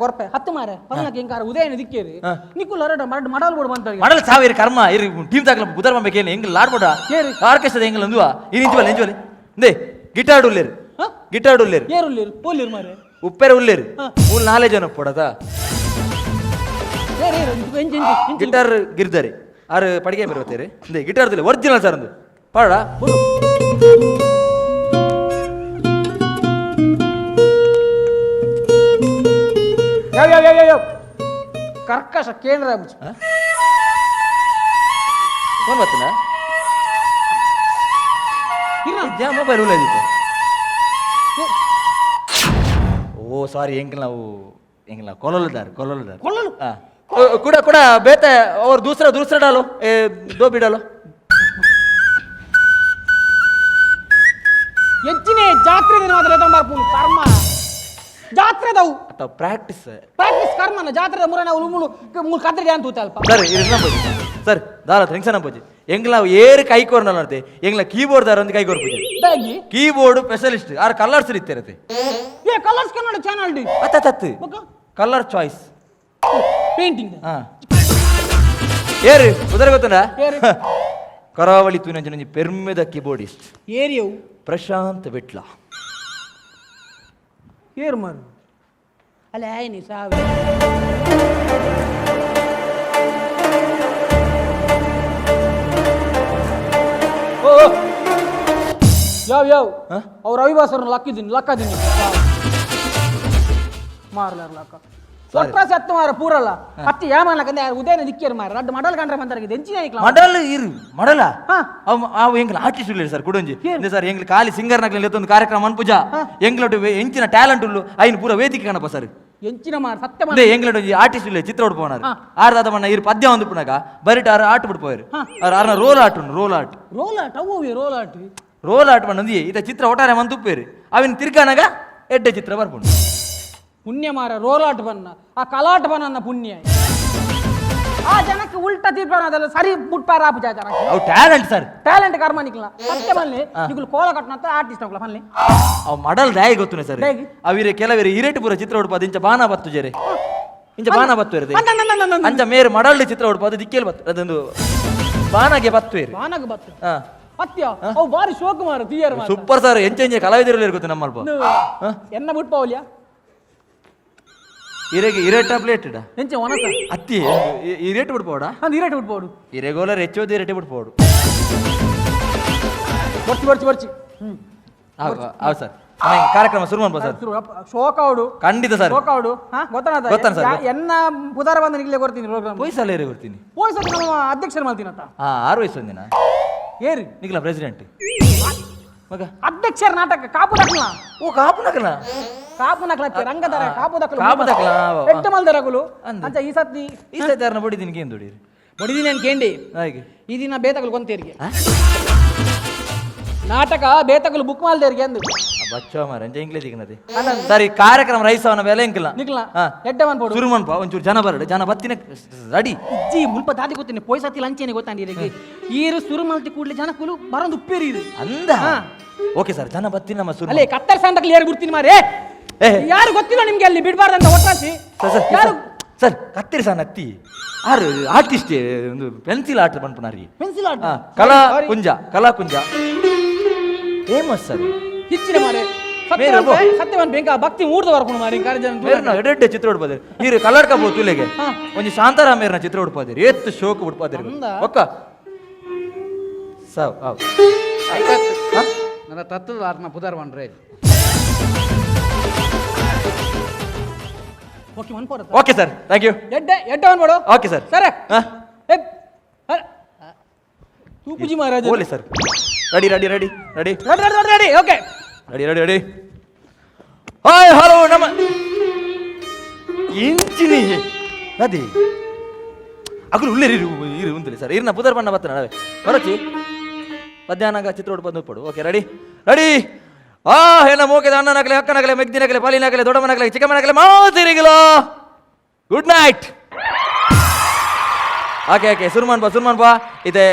ಕೊರ್ಪೆ ಹತ್ತು ಮಾರೆ ಪನ್ನಕ್ಕೆ ಹಿಂಗಾರ ಉದಯನ ದಿಕ್ಕೇರಿ ನಿಕ್ಕುಲ್ ಹೊರಡ ಮಾಡಲ್ ಬೋರ್ಡ್ ಬಂತ ಮಾಡಲ್ ಸಾವಿರ ಕರ್ಮ ಇರಿ ಟೀಮ್ ತಾಕಲ ಬುದರ್ ಬಂಬೇಕೇನು ಹೆಂಗ್ ಲಾಡ್ಬೋಡ ಏರಿ ಆರ್ಕೆಸ್ಟ್ರಾ ಹೆಂಗ್ ಅಂದುವ ಈ ನಿಂಚುವಲ್ಲ ನಿಂಚುವಲ್ಲ ಇಂದೆ ಗಿಟಾರ್ ಉಲ್ಲೇರು ಗಿಟಾರ್ ಉಲ್ಲೇರು ಏರುಲ್ಲಿರು ಪೋಲಿರು ಮಾರೆ ಉಪ್ಪೆರ ಉಲ್ಲೇರು ಮೂಲ್ 4 ಜನ ಪೊಡದ ಗಿಟಾರ್ ಗಿರ್ದಾರೆ ಆರು ಪಡಿಗೆ ಬರುತ್ತಾರೆ ಇಂದೆ ಗಿಟಾರ್ ದಿಲ್ಲ ಒರಿಜಿನಲ್ ಸರ್ ಅಂದು ಪಾಡ ಯಾವ ಕರ್ಕಶ ಕೇಂದ್ರ ಫೋನ್ ಬರ್ತನ ಜಾ ಮೊಬೈಲ್ ಉಳ್ಳದಿತ್ತು ಓ ಸಾರಿ ಎಂಕಲ್ ನಾವು ಎಂಕಲ್ ಕೊಲ್ಲದಾರ ಕೊಲ್ಲಲು ಕೂಡ ಕೂಡ ಬೇತೆ और दूसरा डालो 2 भी डालो ಹೆಚ್ಚಿನ ಜಾತ್ರೆ ದಿನ ಮಾತ್ರ ತಂಬಾರ್ಪು ಕರ್ಮ ಜಾತ್ರೆದವು ಅಥವಾ ಪ್ರಾಕ್ಟೀಸ್ ಕರ್ಮನ ಜಾತ್ರೆದ ಮುರನ ಮುಳು ಕತ್ರೆ ಅಂತ ಅಲ್ಪ ಸರ್ ಇದು ನಂಬೋಜಿ ಸರ್ ದಾಲ ಟೆನ್ಷನ್ ನಂಬೋಜಿ ಎಂಗ್ಲ ಏರು ಕೈ ಕೋರ್ನಲ್ಲ ಅಂತೆ ಎಂಗ್ಲ ಕೀಬೋರ್ಡ್ ದಾರ ಒಂದು ಕೈ ಕೋರ್ ಪೂಜೆ ಬ್ಯಾಗಿ ಕೀಬೋರ್ಡ್ ಸ್ಪೆಷಲಿಸ್ಟ್ ಆರ್ ಕಲರ್ಸ್ ಇರ್ತಿರತ್ತೆ ಏ ಕಲರ್ಸ್ ಕನ್ನಡ ಚಾನಲ್ ಡಿ ಅತ್ತತ್ತು ಕಲರ್ ಚಾಯ್ಸ್ ಪೇಂಟಿಂಗ್ ಹಾ ಏರು ಉದರ ಗೊತ್ತುಂಡ ಏರು ಕರಾವಳಿ ತೂನಂಜಿ ಪೆರ್ಮೆದ ಕೀಬೋರ್ಡಿಸ್ಟ್ ಏರಿಯವು ಪ್ರಶಾಂತ್ ವಿಟ್ಲ ಏರು ಮಾರು ಅಲ್ಲ ಏನಿ ಸಾವ ಯಾವ ಅವ್ರ ಅವಿವಾಸರನ್ನ ಲಕ್ಕದೀನಿ ಮಾರ್ಲಾರ ಲಕ್ಕ ಒಟ್ಟ ಸತ್ತು ಮಾರ ಪೂರಲ್ಲ ಅತ್ತಿ ಯಾಮನ್ಲಕಂದ್ರೆ ಉದಯನ ದಿಕ್ಕೇರು ಮಾರ ರಡ್ಡು ಮಡಲ್ ಕಂಡ್ರೆ ಬಂದಾರಿಗೆ ಎಂಚಿನ ಮಡಲ್ ಇರು ಮಡಲ ಅವು ಎಂಗ್ಲ ಆರ್ಟಿಸ್ಟ್ ಇಲ್ಲ ಸರ್ ಕುಡಂಜಿ ಸರ್ ಎಂಗ್ಲ ಖಾಲಿ ಸಿಂಗರ್ ನಗ್ಲಿ ಒಂದು ಕಾರ್ಯಕ್ರಮ ಅನ್ಪುಜ ಎಂಗ್ಲೊಟ್ಟು ಎಂಚಿನ ಟ್ಯಾಲೆಂಟ್ ಉಳ್ಳು ಐನ್ ಪೂರ ವೇದಿಕೆ ಕಾಣಪ್ಪ ಸರ್ ಎಂಚಿನ ಮಾರ ಸತ್ಯ ಎಂಗ್ಲೊಟ್ಟು ಆರ್ಟಿಸ್ಟ್ ಇಲ್ಲ ಚಿತ್ರ ಉಡ್ಪೋನಾರು ಆರ್ದಾದ ಮಣ್ಣ ಇರು ಪದ್ಯ ಒಂದು ಪುನಗ ಬರಿಟ್ ಆರು ಆಟ ಬಿಡ್ಪೋಯರು ಆರ್ನ ರೋಲ್ ಆಟ್ ಉಂಡು ರೋಲ್ ಆಟ್ ರೋಲ್ ಆಟ್ ಬಂದಿ ಈತ ಚಿತ್ರ ಒಟ್ಟಾರೆ ಮಂತುಪ್ಪೇರು ಅವಿನ ತಿರ್ಗಾನಾಗ ಎಡ್ಡೆ ಚಿತ್ರ ಬರ್ಪುಂಡು ಪುಣ್ಯ ಮಾರ ರೋಲಾಟ್ ಬನ್ನ ಆ ಕಲಾಟ ಬನ್ನ ಪುಣ್ಯ ಆ ಜನಕ್ಕೆ ಉಲ್ಟಾ ತೀರ್ಪಾನ ಅದೆಲ್ಲ ಸರಿ ಮುಟ್ಪಾರ ಆಪು ಜನಕ್ಕೆ ಅವು ಟ್ಯಾಲೆಂಟ್ ಸರ್ ಟ್ಯಾಲೆಂಟ್ ಕಾರ್ಮಾನಿಕ್ಲ ಸತ್ಯ ಬನ್ನಿ ನಿಗುಲು ಕೋಲ ಕಟ್ಟನಂತ ಆರ್ಟಿಸ್ಟ್ ಆಗ್ಲ ಬನ್ನಿ ಅವು ಮಡಲ್ ದಾಯಿ ಗೊತ್ತುನೆ ಸರ್ ಅವಿರೆ ಕೆಲವರೆ ಇರೇಟ್ ಪೂರ ಚಿತ್ರ ಉಡ್ಪಾದ ಇಂಚ ಬಾನ ಬತ್ತು ಜರೆ ಇಂಚ ಬಾನ ಬತ್ತು ಇರದೆ ಅಂಚ ಮೇರೆ ಮಡಲ್ ಚಿತ್ರ ಉಡ್ಪಾದ ದಿಕ್ಕೇಲ್ ಬತ್ತು ಅದೊಂದು ಬಾನಗೆ ಬತ್ತು ಇರು ಬಾನಗೆ ಬತ್ತು ಅತ್ಯ ಅವು ಬಾರಿ ಶೋಕ ಮಾರ ತೀಯರ್ ಮಾರ ಸೂಪರ್ ಸರ್ ಎಂಚ ಕಲಾವಿದರು ಇರ್ಗುತ್ತೆ ನಮ್ಮಲ್ಪ ಎನ್ನ ಬಿಟ್ಪಾವಲ್ಯಾ ಇರೆಗೆ ಇರೇಟ ಪ್ಲೇಟ್ ಎಂಚ ಒನಸ ಅತ್ತಿ ಇರೇಟ್ ಬಿಡ್ಬೋಡ ಇರೇಟ್ ಬಿಟ್ಬೋಡು ಇರೆಗೋಲರ್ ಹೆಚ್ಚೋದು ಇರೇಟೆ ಬಿಡ್ಬೋಡು ಬರ್ಚಿ ಹೌದು ಸರ್ ಕಾರ್ಯಕ್ರಮ ಶುರು ಮಾಡ್ಬೋದು ಸರ್ ಶೋಕಾವಡು ಖಂಡಿತ ಸರ್ ಶೋಕಾವಡು ಗೊತ್ತಾನ ಸರ್ ಎನ್ನ ಬುಧವಾರ ಬಂದ ನಿಗ್ಲೇ ಕೊಡ್ತೀನಿ ಪ್ರೋಗ್ರಾಮ್ ವಯಸ್ಸಲ್ಲ ಏರಿ ಕೊಡ್ತೀನಿ ವಯಸ್ಸು ನಮ್ಮ ಅಧ್ಯಕ್ಷರು ಮಾಡ್ತೀನಂತ 6 ವಯಸ್ಸು ಒಂದಿನ ಏರಿ ನಿಗ್ಲ ಪ್ರೆಸಿಡೆಂಟ್ ಮಗ ಅಧ್ಯಕ್ಷರ ನಾಟಕ ಕಾಪು ದಕ್ಲ ಓ ಕಾಪು ನಕಲ ರಂಗದರ ಕಾಪು ದಕ್ಲ ಎಟ್ಟು ಮಲ್ದರಗುಲು ಅಂತ ಈ ಸತಿ ಯಾರನ್ನ ಬಡಿದೀನಿ ಏನ್ ದೊಡೀರಿ ಬಡಿದೀನಿ ಅಂತ ಕೇಂಡಿ ಹಾಗೆ ಈ ದಿನ ಬೇತಕಲು ಕೊಂತೇರಿಗೆ ನಾಟಕ ಬೇತಕಲು ಬುಕ್ ಮಾಲ್ದೇರಿಗೆ ಅಂದು ಬಚ್ಚೋ ಮಾರ ಇಂಗ್ಲೀಷ್ ನದಿ ಸರಿ ಕಾರ್ಯಕ್ರಮ ರೈಸವನ ಬೆಲೆ ಎಂಕಿಲ್ಲ ನಿಕ್ಲ ಎಡ್ಡೆ ಮನ್ಪೋಡು ಶುರು ಮನ್ಪ ಒಂಚೂರು ಜನ ಬರಡು ಜನ ಬತ್ತಿನ ರೆಡಿ ಇಜ್ಜಿ ಮುಲ್ಪ ದಾದಿ ಗೊತ್ತೇನೆ ಪೊಯ್ಸತಿ ಲಂಚೇನೆ ಗೊತ್ತಾಂಡಿರಿಗೆ ಈರು ಸುರು ಮಲ್ತಿ ಕೂಡ್ಲೆ ಜನ ಕುಲು ಬರಂದು ಉಪ್ಪೇರಿ ಇದು ಅಂದ ಓಕೆ ಸರ್ ಜನ ಬತ್ತಿನ ನಮ್ಮ ಸುರು ಅಲ್ಲೇ ಕತ್ತರ್ ಸಂದಕ್ಕೆ ಏರ್ ಬಿಡ್ತೀನಿ ಮಾರೇ ಯಾರು ಗೊತ್ತಿಲ್ಲ ನಿಮ್ಗೆ ಅಲ್ಲಿ ಬಿಡಬಾರ್ದಂತ ಒಟ್ಟಾಸಿ ಯಾರು ಸರ್ ಕತ್ತಿರಿ ಸರ್ ನತ್ತಿ ಆರು ಆರ್ಟಿಸ್ಟ್ ಒಂದು ಪೆನ್ಸಿಲ್ ಆರ್ಟ್ ಬಂದ್ಪುನಾರಿ ಪೆನ್ಸಿಲ್ ಆರ್ಟ್ ಕಲಾ ಕುಂಜ ಫೇಮಸ್ ಸರ್ ಹೆಚ್ಚಿನ ಮಾರೆ ಸತ್ಯವನ್ ಬೇಕ ಭಕ್ತಿ ಮೂರ್ತ ಬರ್ಕೊಂಡು ಮಾರಿ ಎಡೆ ಚಿತ್ರ ಉಡ್ಪೋದಿರಿ ಈ ಕಲರ್ ಕಬ್ಬು ತುಲೆಗೆ ಒಂದು ಶಾಂತಾರಾಮೇರ್ನ ಚಿತ್ರ ಉಡ್ಪೋದಿರಿ ಎತ್ತು ಶೋಕ ಉಡ್ಪೋದಿರಿ ಒಕ್ಕ ಸಾವ್ ನನ್ನ ತತ್ವದ ಆತ್ಮ ಪುದರ್ ಬನ್ರಿ ಓಕೆ ಮನ್ಪೋರ ಓಕೆ ಸರ್ ಥ್ಯಾಂಕ್ ಯು ಎಡ್ಡೆ ಮನ್ಪೋಡು ಓಕೆ ಸರ್ ಸರ್ ತೂಪುಜಿ ಮಹಾರಾಜ ಓಲಿ sir ready ready ready ready ready okay ready ready ready hi hello ನಮ್ಮ ಇಂಚಿನಿ ಅದೇ ಅಗಲು ಉಳ್ಳೇ ಇರು ಉಂತಲಿ ಸರ್ ಇರ್ನ ಪುದರ್ ಬಣ್ಣ ಬತ್ತ ನಾವೇ ಬರಚಿ ಮಧ್ಯಾಹ್ನ ಚಿತ್ರ ಉಡ್ಪಂದು ಉಟ್ಪಡು ಓಕೆ ರೆಡಿ ರೆಡಿ ಏನ ಮೋಕೆದ ಅಣ್ಣನಾಗಲಿ ಅಕ್ಕನಾಗಲಿ ಮೆಗ್ದಿನಾಗಲಿ ಪಾಲಿನಾಗಲಿ ದೊಡ್ಡಮ್ಮನಾಗಲಿ ಚಿಕ್ಕಮ್ಮನಾಗಲಿ ಮಾತಿರಿಗಿಲ್ಲ ಗುಡ್ ನೈಟ್ ಓಕೆ ಸುರ್ಮಾನ್ ಬಾ ಇದೆ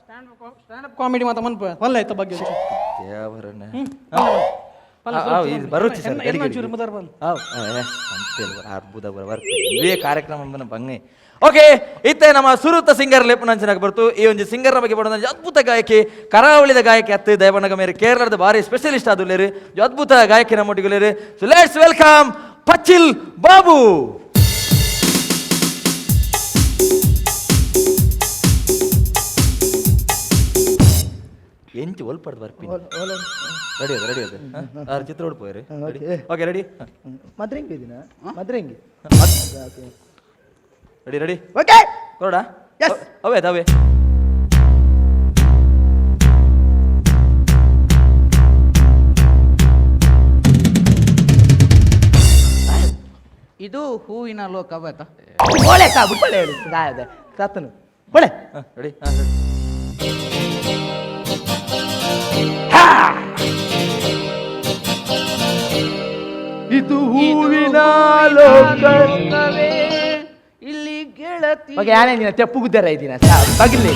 ಸ್ಟ್ಯಾಂಡ್ ಅಪ್ ಕಾಮಿಡಿ ಮಾತ ಮನ್ಪ ಒಳ್ಳೆ ಆಯ್ತು ಬಗ್ಗೆ ಬರುತ್ತಿ ಸರ್ ಅದ್ಭುತ ಕಾರ್ಯಕ್ರಮ ಬಂಗೆ ಓಕೆ ಇತ್ತೆ ನಮ್ಮ ಸುರುತ ಸಿಂಗರ್ ಲೆಪ್ಪನಂಚನಾಗ ಬರ್ತು ಈ ಒಂದು ಸಿಂಗರ್ನ ಬಗ್ಗೆ ಪಡೋದು ಅದ್ಭುತ ಗಾಯಕಿ ಕರಾವಳಿದ ಗಾಯಕಿ ಅತ್ತು ದಯಬಣ್ಣಗ ಮೇರೆ ಕೇರಳದ ಭಾರಿ ಸ್ಪೆಷಲಿಸ್ಟ್ ಆದುಲ್ಲೇರಿ ಅದ್ಭುತ ಗಾಯಕಿ ನಮ್ಮೊಟ್ಟಿಗೆ so let's welcome Pachchil Babu ಎಂಚು ಒಲ್ಪಡ್ದು ಬರ್ಪಿ ರೆಡಿ ಅದು ಚಿತ್ರ ಉಡ್ಪೋರಿ ಓಕೆ ರೆಡಿ ಮದ್ರಂಗಿ ಮದ್ರಂಗಿ ರೆಡಿ ಓಕೆ ಕೊಡ ಅವೇ ಇದು ಹೂವಿನ ಲೋಕ ಅವತ್ತ ಒಳ್ಳೆ ಸಾತನು ಒಳ್ಳೆ ರೆಡಿ ಇದು ಹೂವಿನ ಲೋಕವೇ ಇಲ್ಲಿ ಗೆಳತಿ ಓಕೆ ಯಾನೇ ತೆಪ್ಪು ಗುದ್ದಾರ ಇದ್ದೀನ ಬಗಿಲಿ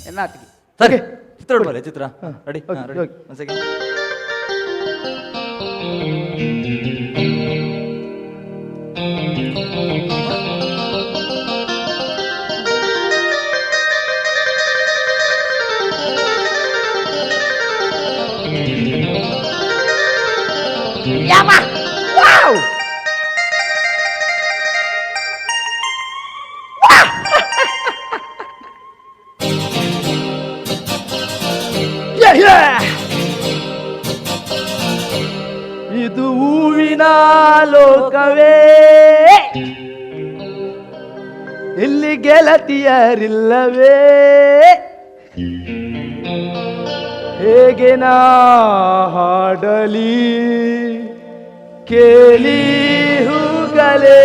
ಎನ್ನಾತಿಗೆ ಸರಿ ಚಿತ್ರ ಹೊಡ್ಬಲ್ಲ ಚಿತ್ರ ರೆಡಿ Okay, ರೆಡಿ okay. ಒಂದು ಸೆಕೆಂಡ್ ಇದು ಹೂವಿನ ಲೋಕವೇ ಇಲ್ಲಿ ಗೆಳತಿಯರಿಲ್ಲವೇ ಹೇಗೆ ನಾ ಹಾಡಲಿ ಕೇಳಿ ಹೂಗಲೇ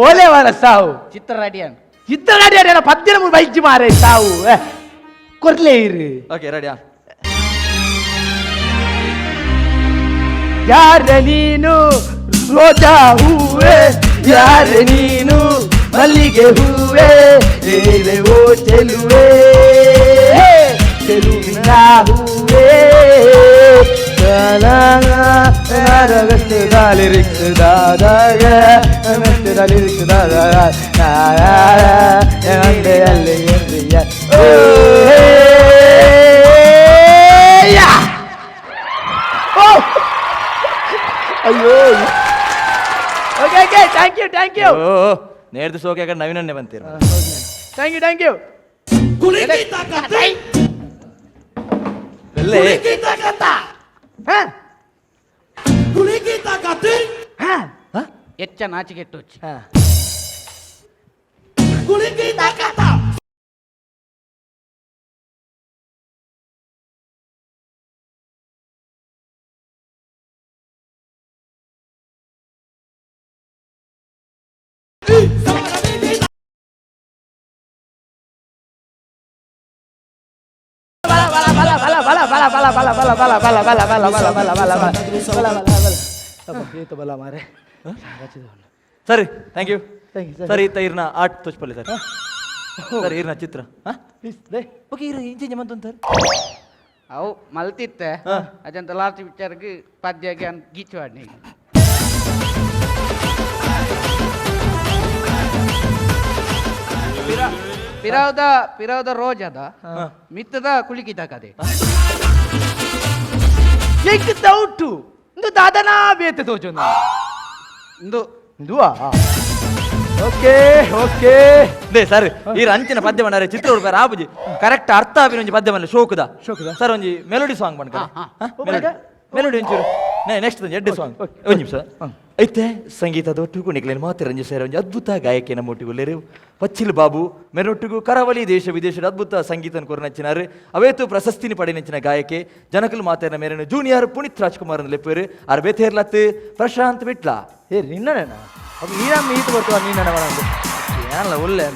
ಓಲೆ ವಾರ ಸಾವು ಚಿತ್ರ ರೆಡಿಯನ್ ಇತ್ತ ಪದ್ಯನ ಬೈಜಿ ಮಾರೆ ಸಾವು ಕೊರ್ಲೇ ಇರು ಓಕೆ ರೆಡಿಯಾ ಯಾರ ನೀನು ರೋಜಾ ಹೂವೆ ಯಾರ ನೀನು ಮಲ್ಲಿಗೆ ಹೂವೆ ಏಲೆ ಓ ಚೆಲುವೆ ಚೆಲುವಿನ ಹೂವೆ ಅಯ್ಯೋ ಓಕೆ ಓಕೆ ಥ್ಯಾಂಕ್ ಯು ನೇರ್ದು ಸೋಕೆ ನವೀನನ್ನೇ ಬಂತೀರ ಥ್ಯಾಂಕ್ ಯು ಎಲ್ಲೇ ಹೆಚ್ಚ ನಾಚಿಕೆಟ್ಟು ಸರಿ thank you Thank you, sir. ಸರಿ ಇತ್ತ ಇರ್ನ ಆರ್ಟ್ ತೋಚ್ಪಲ್ಲೆ ಸರ್ ಸರಿ ಇರ್ನ ಚಿತ್ರ ಓಕೆ ಇರ ಇಂಚೆ ಮಂತಂತಾರೆ ಅವು ಮಲ್ತಿತ್ತೆ ಅದಂತ ಲಾಸ್ಟ್ ಪಿಕ್ಚರ್ಗೆ ಪದ್ಯಗೆ ಗೀಚು ಆಡ್ನಿ ಪಿರವದ ರೋಜ್ ಅದ ಮಿತ್ತದ ಕುಳಿಕಿತ ಕದೆ ಡೌಟು ಇಂದು ದಾದನಾ ಬೇತೆ ತೋಚೊಂದು ಇಂದು ಇಂದುವಾ ಓಕೆ ದೇ ಸರ್ ಈ ಅಂಚಿನ ಪದ್ಯ ಬಂಡಾರೆ ಚಿತ್ರ ಉಡ್ಪಾರ ಆಪುಜಿ ಕರೆಕ್ಟ್ ಅರ್ಥ ಆಪಿನ ಒಂಜಿ ಪದ್ಯ ಬಂಡ ಶೋಕದ ಸರ್ ಒಂಜಿ ಮೆಲೋಡಿ ಸಾಂಗ್ ಬಂಡ ಮೆಲೋಡಿ ಒಂಚೂರು ನೆಕ್ಸ್ಟ್ ಒಂಜಿ ಎಡ್ಡೆ ಸಾಂಗ್ ಒಂದು ನಿಮಿಷ ಐತೆ ಸಂಗೀತದ ಒಟ್ಟಿಗೂ ನಿಕ್ಲೇನು ಮಾತೆ ರಂಜು ಸೇರ ಒಂಜಿ ಅದ್ಭುತ ಗಾಯಕಿನ ಮೊಟ್ಟಿಗುಲ್ಲೇರು ಪಚ್ಚಿಲ್ ಬಾಬು ಮೆರೊಟ್ಟಿಗೂ ಕರಾವಳಿ ದೇಶ ವಿದೇಶದ ಅದ್ಭುತ ಸಂಗೀತನ ಕೊರನಚ್ಚಿನಾರು ಅವೇತು ಪ್ರಶಸ್ತಿನಿ ಪಡಿನಚ್ಚಿನ ಗಾಯಕಿ ಜನಕಲ್ ಮಾತೆನ ಮೇರೆನ ಜೂನಿಯರ್ ಪುನೀತ್ ರಾಜ್ಕುಮಾರ್ ಲೆಪ್ಪೇರು ಅರ್ ಬೇತೇರ್ಲತ್ ಪ್ರಶಾಂತ್ ಬಿಟ್ಲ ಏ ನಿನ್ನಣ್ಣ ಅದು ನೀನ ಮೀತು ಬರ್ತವ ನೀನಣ್ಣ ಮಾಡಂದು ಏನಲ್ಲ ಒಳ್ಳೆ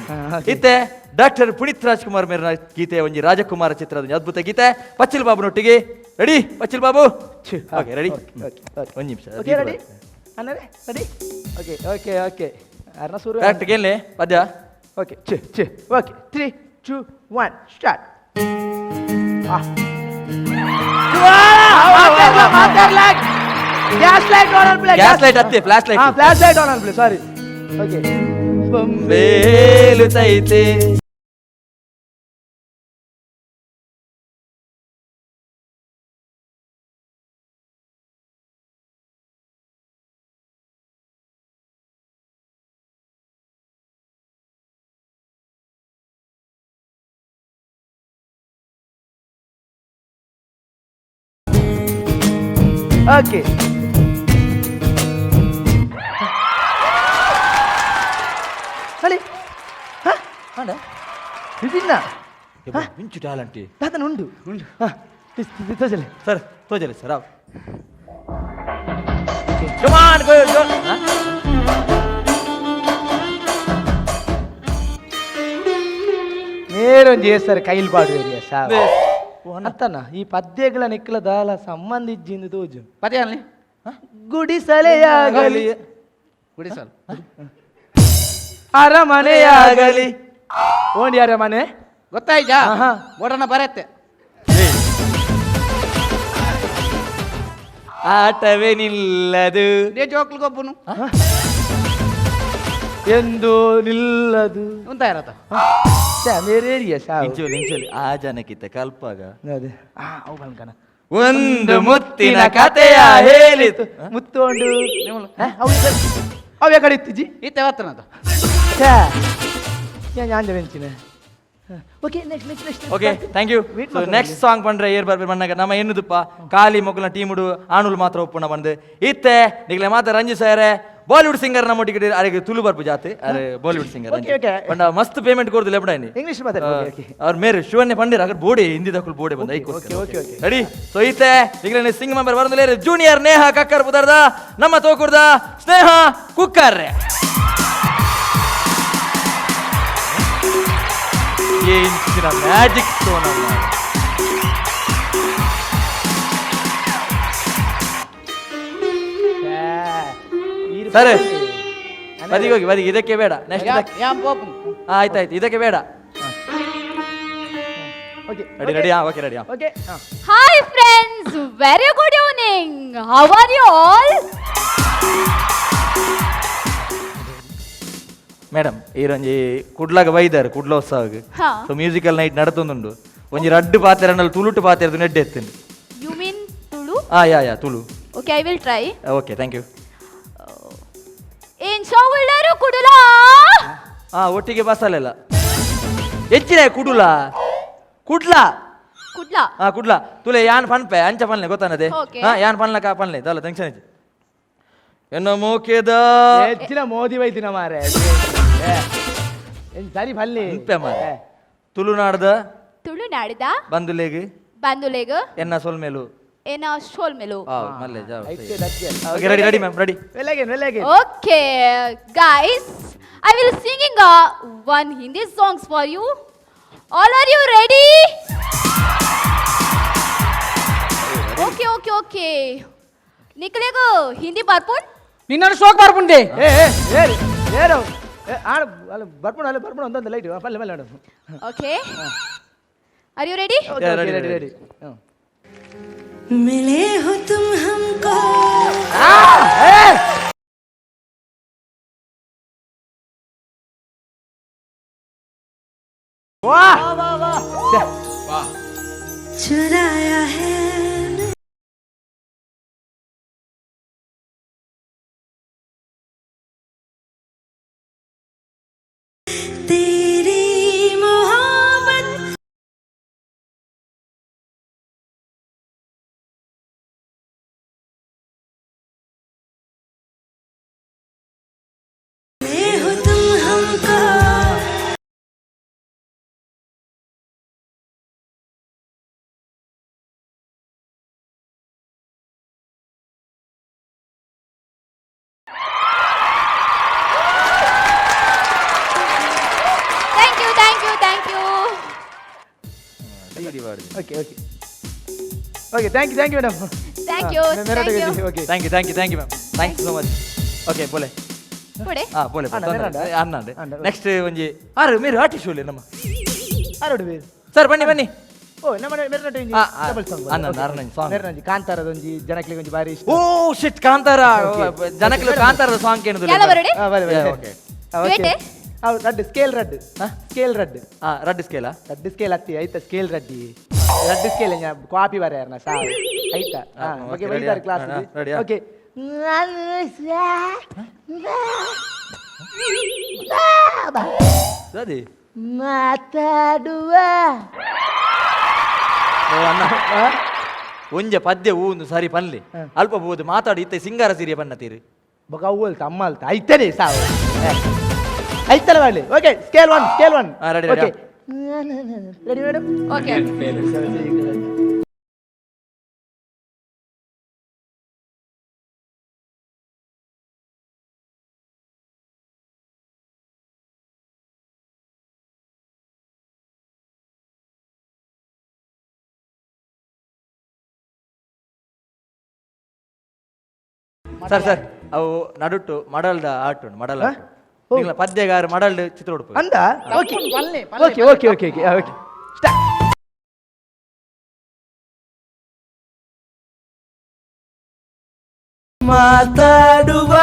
ಇತ್ತೆ ಡಾಕ್ಟರ್ ಪುನೀತ್ ರಾಜ್ಕುಮಾರ್ ಮೇರಿನ ಗೀತೆ ಒಂಜಿ ರಾಜಕುಮಾರ ಚಿತ್ರದ ಅದ್ಭುತ ಗೀತೆ ಪಚ್ಚಿಲ್ ಬಾಬುನೊಟ್ಟಿಗೆ ready Pachchil Babu okay ready ಒಂದು ನಿಮಿಷ ಓಕೆ ರೆಡಿ ಅನ್ನರೆ ರೆಡಿ ಓಕೆ ಅರ್ನ ಶುರು ಕರೆಕ್ಟ್ ಕೇಳಲಿ ಪದ್ಯ okay okay 3 2 1 start gas light on play gas light ಹತ್ತಿ flash light flash light on play sorry okay ಬೇಲುತೈತೆ ಓಕೆ ಹೇಳಿ ಹಾಂ ಇದನ್ನ ಮಿಂಚು ಟ್ಯಾಲೆಂಟ್ ಅದನ್ನು ಉಂಡು ತೋಜಲೆ ಸರ್ ತೋಜಲಿ ಸರ್ Come on, go. నేరం చేస్తారు కైలు పాడు ఏరియా సార్ అత్తన్న ఈ పద్యకుల నిక్కుల దాల సంబంధించింది తోజు పద్యాలని గుడిసలయాగలి గుడిసాలు ಅರಮನೆಯಾಗಲಿ ಓಂಡಿ ಅರಮನೆ ಗೊತ್ತಾಯ್ತಾ ಆಹಾ. ಓಡೋಣ ಬರತ್ತೆ ಆಟವೇ ನಿಲ್ಲದು ಇದೇ ಜೋಕ್ಲು ಗೊಬ್ಬನು ಎಂದು ನಿಲ್ಲದು ಉಂತ ಇರತ್ತ ಮೇರೆ ಏರಿಯಾ ಸಾವು ಇಂಚೋಲಿ ಆ ಜನಕ್ಕಿಂತ ಕಲ್ಪಾಗ ಅದೇ ಅವು ಬಂದ್ಕಣ ಒಂದು ಮುತ್ತಿನ ಕಥೆಯ ಹೇಳಿತು ಮುತ್ತೋಂಡು ಅವು ಯಾಕಡೆ ಇತ್ತಿಜಿ ಇತ್ತೆ ಅವತ್ತನದ ഞാൻ വെച്ചിനെ okay next okay thank you Wait so ಮಾಡ್ತಾರೆ. ನೆಕ್ಸ್ಟ್ ಸಾಂಗ್ ಪಂಡ್ರೆ ಏರ್ ಬರ್ಬೇಕು ಮನ್ನಾಗ ನಮ್ಮ ಎನ್ನುದಪ್ಪ ಖಾಲಿ ಮೊಗ್ಲ ಟೀಮುಡು ಆಣುಲು ಮಾತ್ರ ಒಪ್ಪುಣ ಬಂದು ಇತ್ತೆ ನಿಗ್ಲೆ ಮಾತ್ರ ರಂಜು ಸಾರೆ ಬಾಲಿವುಡ್ ಸಿಂಗರ್ ನಮ್ಮ ಒಟ್ಟಿಗೆ ಅರೆಗೆ ತುಳು ಬರ್ಪು ಜಾತಿ ಅರೆ ಬಾಲಿವುಡ್ ಸಿಂಗರ್ Okay, okay. ಪಂಡ ಮಸ್ತ್ ಪೇಮೆಂಟ್ ಕೊಡ್ದು ಲೆಬ್ಡ ಇಂಗ್ಲಿಷ್ ಮಾತಾಡಿ ಓಕೆ ಅವ್ರ ಮೇರೆ ಶಿವನ್ನೇ ಪಂಡಿರ ಅದ್ರ ಬೋಡೆ ಹಿಂದಿ ದಕ್ಕಲ್ ಬೋಡೆ ಬಂದ okay. ರೆಡಿ ಸೊ ಇತ್ತೆ ನಿಗ್ಲೆ ಸಿಂಗ್ ಮೆಂಬರ್ ಬರಂದಲೇ ಜೂನಿಯರ್ ನೇಹ ಕಕ್ಕರ್ ಪುದರ್ದ ನಮ್ಮ ತೋಕುರ್ದ ಸ್ನೇಹ ಕುಕ್ಕರ್ ಏಂಚಿನ ಮ್ಯಾಜಿಕ್ ಶೋ ನಮ್ಮ ಸರಿ ಬದಿಗೆ ಹೋಗಿ ಬದಿಗೆ ಇದಕ್ಕೆ ಬೇಡ ನೆಕ್ಸ್ಟ್ ಯಾನ್ ಪೋಪನ್ ಆಯ್ತಾಯ್ತು ಇದಕ್ಕೆ ಬೇಡ okay ready okay ready okay Hi friends, very good evening. How are you all? Madam ಈರೊಂಜಿ ಕುಡ್ಲಾಗ ಬೈದಾರೆ ಕುಡ್ಲೋತ್ಸವಗೆ ಹಾ. ಸೊ ಮ್ಯೂಸಿಕಲ್ ನೈಟ್ ನಡತೊಂದುಂಡು ಒಂಜಿ ರಡ್ಡು ಪಾತೆರನಲ್ಲಿ ತುಳುಟು ಪಾತೆರದು ನೆಡ್ಡೆ ಎತ್ತೇನೆ You mean Tulu? Yeah Tulu Okay, I will try. Okay thank you Insha ullaru kudula. ಒಟ್ಟಿಗೆ ಬಸಲೆಲ್ಲ ಹೆಚ್ಚಿನ ಕುಡುಲ ಕುಡ್ಲಾ Kudla. ಕುಡ್ಲಾ ತುಲೆ ಯಾನ್ ಪನ್ಪೆ ಅಂಚ ಪನ್ಲೆ ಗೊತ್ತಾನದೆ Okay. ಯಾನ್ ಪನ್ಲಕ ಪನ್ಲೆ ತಲ್ಲ ಟೆನ್ಷನ್ ಐತಿ ಎನ್ನ ಮೋಕೆದ ಹೆಚ್ಚಿನ ಮೋದಿ ವೈದಿನ ಮಾರೆ ಸರಿ ಬಲ್ಲಿ ಇಂಪೆ ಮಾರೆ ತುಳುನಾಡ್ದ Tulu nadida. ಬಂದುಲೆಗೆ Bandulega. ಎನ್ನ ಸೊಲ್ಮೇಲು Ena shol melu. ಮಲ್ಲೆ ಜಾವ್ ಐತೆ ದಕ್ಕೆ ಓಕೆ ರೆಡಿ ಮ್ಯಾಮ್ ರೆಡಿ ವೆಲೆಗೆ Okay, guys, I will singing one Hindi songs for you. All are you ready? Okay. ನಿಕ್ಲೆಗು ಹಿಂದಿ ಬರ್ಪುನ್ ನಿನ್ನ ಶೋಕ್ ಬರ್ಪುಂಡೆ ಏರು ಆಡ ಅಲ್ಲ ಬರ್ಪಣ ಒಂದೊಂದು ಲೈಟ್ ಪಲ್ಲೆ ಮೇಲೆ ನೋಡು okay are you ready Yeah, ready, ready ready. मिले हो तुम हमको चुराया है तेरी मोहब्बत मिले हो तुम हमको thank you okay thank you madam thank you okay thank you ma'am thanks so much okay ಬೋಲೆ ಕೊಡೆ ಬೋಲೆ ಅಣ್ಣ. ನೆಕ್ಸ್ಟ್ ಒಂಜಿ మీరు ಆರ್ಟಿಸ್ಟ್ ಶೋಲೆ ನಮ್ಮ ಆರೋಡು ಸರ್ ಬನ್ನಿ ಓ ನಮ್ಮ ಮೆರ್ನಟ ಇಂಜಿ ಆ, ಡಬಲ್ ಸಾಂಗ್ ಅಣ್ಣ song. ಮೆರ್ನಂಜಿ ಕಾಂತಾರದೊಂಜಿ ಜನಕ್ಲಿಗೆ ಒಂಜಿ ಬಾರಿ ಇಷ್ಟ ಓ ಶಿಟ್ ಕಾಂತಾರ ಜನಕ್ಕೆ ಕಾಂತಾರದ ಸಾಂಗ್ ಕೇನುದಿಲ್ಲ ಎಲ್ಲ ಬರಡೆ ಓಕೆ ವೇಟೆ ರಡ್ ಸ್ಕೇಲ್ ರಡ್ ಸ್ಕೇಲ್ ರಡ್ ರಡ್ ಸ್ಕೇಲಾ ರಡ್ ಸ್ಕೇಲ್ ಹತ್ತಿ ಆಯ್ತಾ ಸ್ಕೇಲ್ ರಡ್ಡಿ ರಡ್ ಸ್ಕೇಲ್ ಕಾಪಿ ಬರ ಯಾರನ ಸಾವು ಆಯ್ತಾ okay, ಓಕೆ ready ಬೈದಾರ ಆ? ಕ್ಲಾಸ್ ready ಆ? ಓಕೆ ಸರಿ ಮಾತಾಡುವ ಅಣ್ಣ ಒಂಜ ಪದ್ಯ ಒಂದು ಸರಿ ಪನ್ಲಿ ಅಲ್ಪ ಬೋದು ಮಾತಾಡಿ ಇತ್ತೆ ಸಿಂಗಾರ ಸೀರೆ ಬನ್ನತೀರಿ ಬೊಕ ಅವ್ವಲ್ತ ಅಮ್ಮಲ್ತ ಐತನೆ ಸಾವು ಐತಲ ಮಾಡಲಿ okay scale one ready, okay ready ready madam okay sir sir ಅವು ನಡುಟ್ಟು ಮಡಲ್ದ ಆಟ ಉಂಟು ಮಡಲ್ ಆಟ ನಿಂಗ್ಲ ಪದ್ಯಗಾರ ಮಡಲ್ಡ್ ಚಿತ್ರ ಉಡುಪು ಅಂದ ಓಕೆ ಪಲ್ಲೆ okay okay okay okay okay start ಮಾತಾಡುವ